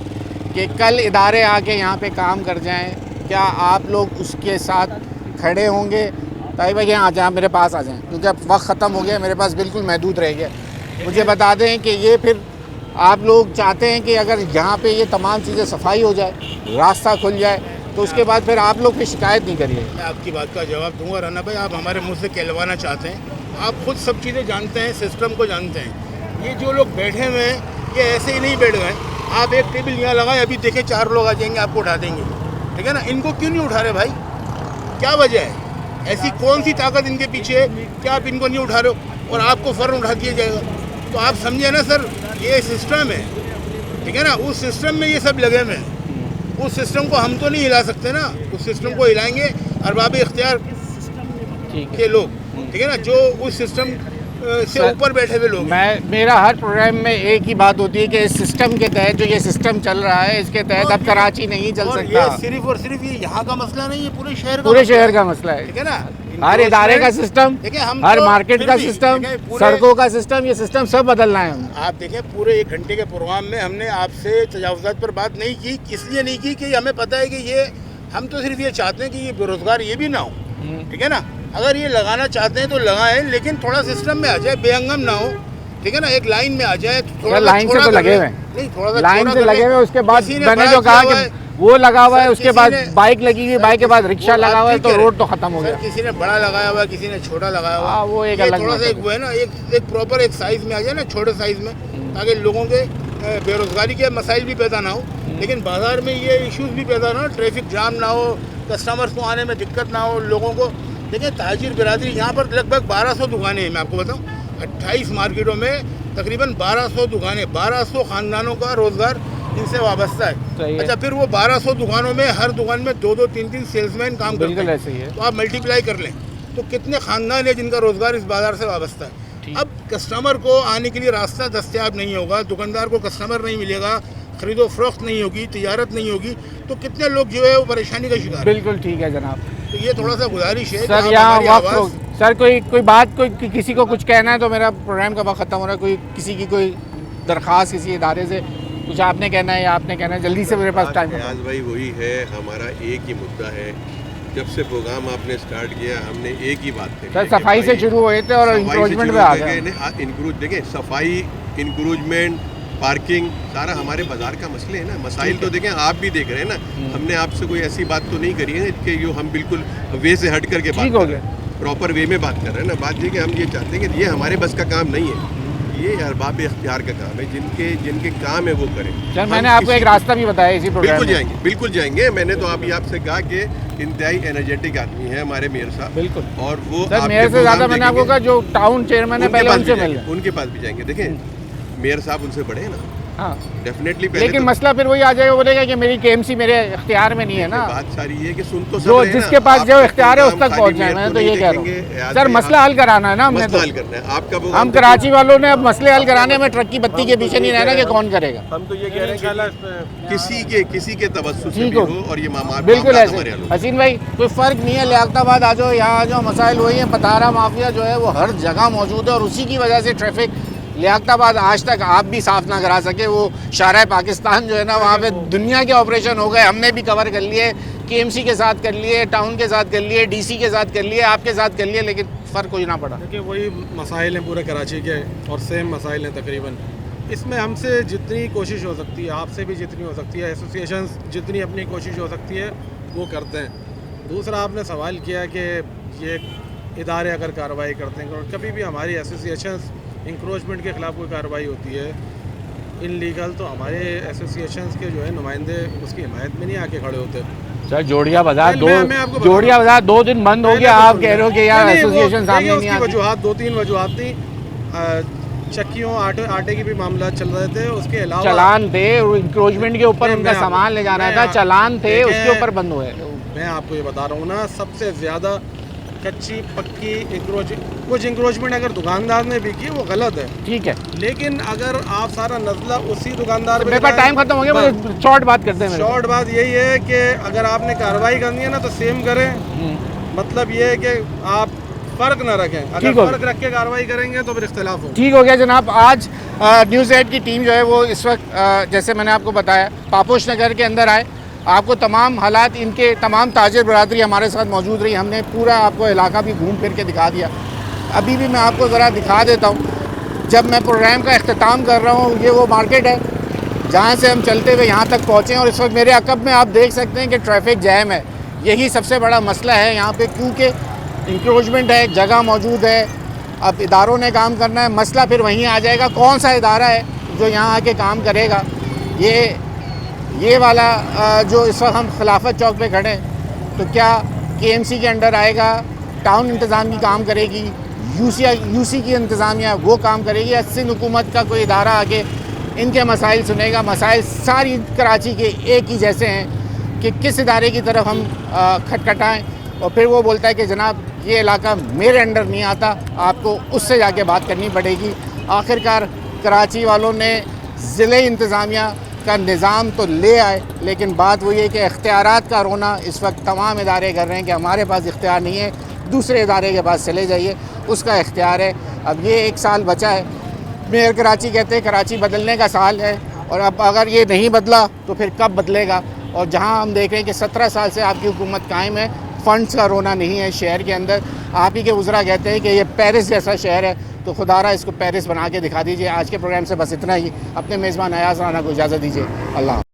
कि कल इदारे आके यहाँ पे काम कर जाएं, क्या आप लोग उसके साथ खड़े होंगे? ताई भाई यहाँ आ जाए, मेरे पास आ जाएं, क्योंकि अब वक्त ख़त्म हो गया, मेरे पास बिल्कुल महदूद रह गया। मुझे बता दें कि ये फिर आप लोग चाहते हैं कि अगर यहाँ पे ये तमाम चीज़ें सफाई हो जाए, रास्ता खुल जाए, तो उसके बाद फिर आप लोग की शिकायत नहीं करिए। मैं आपकी बात का जवाब दूंगा राना भाई। आप हमारे मुँह से कहलवाना चाहते हैं, आप खुद सब चीज़ें जानते हैं, सिस्टम को जानते हैं। ये जो लोग बैठे हुए हैं ये ऐसे ही नहीं बैठ गए। आप एक टेबल यहाँ लगाए, अभी देखें 4 लोग आ जाएंगे, आपको उठा देंगे, ठीक है ना? इनको क्यों नहीं उठा रहे भाई? क्या वजह है? ऐसी कौन सी ताकत इनके पीछे है कि आप इनको नहीं उठा रहे हो और आपको फ़ौरन उठा दिया जाएगा? तो आप समझे ना सर, ये सिस्टम है, ठीक है ना? उस सिस्टम में ये सब लगे हुए हैं। उस सिस्टम को हम तो नहीं हिला सकते ना, उस सिस्टम को हिलाएंगे अरबाब इख्तियार ठीक है। के लोग, ठीक है ना, जो उस सिस्टम से सर, ऊपर बैठे हुए लोग हैं। मेरा हर प्रोग्राम में एक ही बात होती है कि इस सिस्टम के तहत जो ये सिस्टम चल रहा है, इसके तहत अब कराची नहीं चल और सकता। ये सिर्फ और सिर्फ ये यहाँ का मसला नहीं, ये पूरे शहर का पूरे मसला शहर का मसला ठीक है। है ना, हर इदारे का सिस्टम, देखिए, हम हर तो मार्केट फिर का भी, सिस्टम, देखिए, पूरे- सड़कों का सिस्टम, ये सिस्टम सब बदलना है हमें। आप देखें पूरे 1 घंटे के प्रोग्राम में हमने आपसे तजावुज़ात पर बात नहीं की, इसलिए नहीं की कि हमें पता है कि ये, हम तो सिर्फ ये चाहते हैं कि ये बेरोजगार ये भी ना हो, ठीक है ना। अगर ये लगाना चाहते हैं तो लगाएं, लेकिन थोड़ा सिस्टम में आ जाए, बेहंगम ना हो, ठीक है ना, एक लाइन में आ जाए। थोड़ा सा लाइन से छोड़ा तो कर लगे लें। हुए हैं, नहीं, थोड़ा सा लाइन छोड़ा से कर लगे लें। हुए, उसके बाद किसी ने मैंने बड़ा जो कहा किया हुआ है, कि वो लगा हुआ है, सर, उसके किसी बाद ने- बाइक लगी हुई, बाइक के बाद रिक्शा वो लगा आप हुआ है, ठीक तो कह रहे रोड तो खत्म हो सर, गया। किसी ने बड़ा लगाया हुआ है, किसी ने छोटा लगाया हुआ है। हाँ, वो एक ये अलग थोड़ा सा बात एक वो है ना, एक प्रॉपर एक साइज में आ जाए ना, छोटे साइज में, ताकि लोगों के बेरोजगारी के मसाइल भी पैदा ना हो, लेकिन बाजार में ये इश्यूज भी पैदा ना हो, ट्रैफिक जाम ना हो, कस्टमर्स को आने में दिक्कत ना हो, लोगों को। देखिए ताजिर बिरादरी यहाँ पर लगभग 1200 दुकानें हैं, मैं आपको बताऊँ, 28 मार्केटों में तकरीबन 1200 दुकानें, 1200 ख़ानदानों का रोज़गार इनसे वाबस्ता सही है। है। अच्छा, फिर वो 1200 दुकानों में हर दुकान में 2-2, 3-3 सेल्समैन काम करते बिल्कुल हैं, ऐसे ही है। तो आप मल्टीप्लाई कर लें तो कितने ख़ानदान हैं जिनका रोज़गार इस बाज़ार से वाबस्ता है। अब कस्टमर को आने के लिए रास्ता दस्तयाब नहीं होगा, दुकानदार को कस्टमर नहीं मिलेगा, खरीदो फरोख्त नहीं होगी, तिजारत नहीं होगी, तो कितने लोग जो है वो परेशानी का शिकार हैं। बिल्कुल ठीक है जनाब। तो ये थोड़ा सा गुजारिश है कि सर आप यहाँ हमारी वक्त आवाज़- सर कोई बात, कोई किसी को कुछ कहना है तो मेरा प्रोग्राम का वक्त ख़त्म हो रहा है। कोई किसी की कोई दरख्वास्त किसी इदारे से कुछ आपने कहना है या आपने कहना है, जल्दी से मेरे पास टाइम है। आज भाई वही है, हमारा एक ही मुद्दा है। जब से प्रोग्राम आपने स्टार्ट किया हमने एक ही बात कही सर है कि सफाई से भाई, शुरू हुए थे और सफाई से इंक्रोचमेंट शुरू पे आ होके गए। गए इंक्रूज देखें, सफाई, इंक्रूजमेंट, पार्किंग, सारा हमारे बाजार का मसले है ना। मसाइल तो देखें आप भी देख रहे हैं ना, हमने आपसे कोई ऐसी बात तो नहीं करी है कि जो हम बिल्कुल वे से हट करके बात ठीक हो कर रहे हैं, प्रॉपर वे में बात कर रहे हैं ना। बात ये कि हम ये चाहते हैं कि ये हमारे बस का काम नहीं है, ये अरबाब इख्तियार का काम है, जिनके काम है वो करें। सर मैंने आपको एक रास्ता भी बताया इसी प्रोग्राम बिल्कुल में। जाएंगे, बिल्कुल जाएंगे। मैंने तो अभी आपसे कहा कि इंतहाई एनर्जेटिक आदमी है हमारे मेयर साहब, बिल्कुल। और वो सर आपके मेयर से ज़्यादा प्रोग्राम मैंने आपको देखेंगे। कहा जो टाउन चेयरमैन है उनके पहले पास भी उनसे जाएंगे, मिल उनके पास भी जाएंगे। देखें मेयर साहब उनसे बड़े हैं ना, हाँ, डेफिनेटली। लेकिन मसला फिर वही आ जाएगा, बोलेगा कि मेरी केएमसी मेरे इख्तियार में नहीं है ना। बात सारी ये है कि सुन तो सब जो रहे हैं जिसके ना, पास आप जो तो इख्तियार है उस प्रोग्राम तक खाली पहुंच जाए। मेयर मैं को तो नहीं ये कह रहा देखेंगे। हूँ आज सर, भाई मसला आप- हल कराना है ना हमने मसला तो। हल करना है आपका हम प्रोग्राम। कराची वालों ने अब मसले हल कराने में ट्रक की बत्ती के पीछे नहीं रहना कि कौन करेगा। हम तो ये कह रहे हैं कि किसी के तवज्जुह से ठीक भी हो। हो और ये बिल्कुल मामला हमारे ऐसे। हल हो। हसीन भाई कोई फ़र्क नहीं है, लियाकताबाद आ जाओ, यहाँ आ जाओ, मसाइल वही है। पतारा माफिया जो है वो हर जगह मौजूद है और उसी की वजह से ट्रैफिक लियाकताबाद आज तक आप भी साफ ना करा सके। वो शारा पाकिस्तान जो है ना, वहाँ पे दुनिया के ऑपरेशन हो गए, हमने भी कवर कर लिए, केएमसी के साथ कर लिए, टाउन के साथ कर लिए, डीसी के साथ कर लिए, आपके साथ कर लिए, लेकिन फ़र्क कुछ ना पड़ा। देखिए वही मसाइल हैं पूरे कराची के और सेम मसाइल हैं तकरीबन। इसमें हमसे जितनी कोशिश हो सकती है, आपसे भी जितनी हो सकती है, एसोसिएशंस जितनी अपनी कोशिश हो सकती है वो करते हैं। दूसरा आपने सवाल किया कि ये इदारे अगर कार्रवाई करते हैं, और कभी भी हमारी एसोसिएशंस इंक्रोचमेंट के ख़िलाफ़ कोई कार्रवाई होती है इनलीगल, तो हमारे एसोसिएशंस के जो है नुमाइंदे उसकी हिमायत में नहीं आके खड़े होते। सर जोड़िया बाजार मैं आपको बता जोड़िया बाजार 2 दिन बंद हो गया, आप कह रहे हो कि यार नहीं, नहीं, वो एसोसिएशन सामने देखिए, नहीं उसकी आती। वजूहत 2-3 वजूहत थी। चक्कियों आटे के भी मामला चल रहे थे, उसके अलावा चालान थे, इंक्रोचमेंट के ऊपर नहीं, उनका मैं सामान ले जाना मैं था, चालान थे, देखें, उसके ऊपर बंद हुए। मैं आपको ये बता रहा हूँ ना, सबसे ज़्यादा कच्ची पक्की कुछ इंक्रोचमेंट अगर दुकानदार ने भी की वो गलत है, ठीक है, लेकिन अगर आप सारा नजला उसी दुकानदार मेरे पास टाइम खत्म हो गया, मुझे शॉर्ट बात करते हैं मेरे शॉर्ट बात यही है कि अगर आपने कार्रवाई करनी है ना तो सेम करें। मतलब ये है कि आप फ़र्क ना रखें, अगर ठीक हो फ़र्क रख के कार्रवाई करेंगे तो फिर इख्तिलाफ हो। ठीक हो गया जनाब। आज न्यूज़ 8 की टीम जो है वो इस वक्त जैसे मैंने आपको बताया पापोश नगर के अंदर आए, आपको तमाम हालात, इनके तमाम ताजिर बरादरी हमारे साथ मौजूद रही, हमने पूरा आपको इलाका भी घूम फिर के दिखा दिया। अभी भी मैं आपको ज़रा दिखा देता हूँ, जब मैं प्रोग्राम का अख्तिताम कर रहा हूँ, ये वो मार्केट है जहाँ से हम चलते हुए यहाँ तक पहुँचे, और इस वक्त मेरे अकब में आप देख सकते हैं कि ट्रैफिक जैम है। यही सबसे बड़ा मसला है यहाँ पे, क्योंकि इंक्रोचमेंट है, जगह मौजूद है, अब इदारों ने काम करना है। मसला फिर वहीं आ जाएगा, कौन सा इदारा है जो यहाँ आके काम करेगा। ये वाला जो इस वक्त हम खिलाफत चौक पे खड़े हैं, तो क्या केएमसी के अंडर आएगा, टाउन इंतज़ाम की काम करेगी, यूसी की इंतज़ामिया वो काम करेगी, या सिंध हुकूमत का कोई इदारा आके इनके मसाइल सुनेगा। मसाइल सारी कराची के एक ही जैसे हैं कि किस इदारे की तरफ हम खटखटाएँ, और फिर वो बोलता है कि जनाब ये इलाका मेरे अंडर नहीं आता, आपको उससे जाके बात करनी पड़ेगी। आखिरकार कराची वालों ने ज़िले इंतज़ामिया का निज़ाम तो ले आए, लेकिन बात वही है कि इख्तियारात का रोना इस वक्त तमाम इदारे कर रहे हैं कि हमारे पास इख्तियार नहीं है, दूसरे इदारे के पास चले जाइए, उसका इख्तियार है। अब ये 1 साल बचा है, मेयर कराची कहते हैं कराची बदलने का साल है, और अब अगर ये नहीं बदला तो फिर कब बदलेगा। और जहाँ हम देख रहे हैं कि 17 साल से आपकी हुकूमत कायम है, फ़ंड्स का रोना नहीं है शहर के अंदर। आप ही के उज़रा कहते हैं कि ये पेरिस जैसा शहर है, तो खुदारा इसको पेरिस बना के दिखा दीजिए। आज के प्रोग्राम से बस इतना ही। अपने मेज़बान अयाज़ राना को इजाज़त दीजिए। अल्लाह।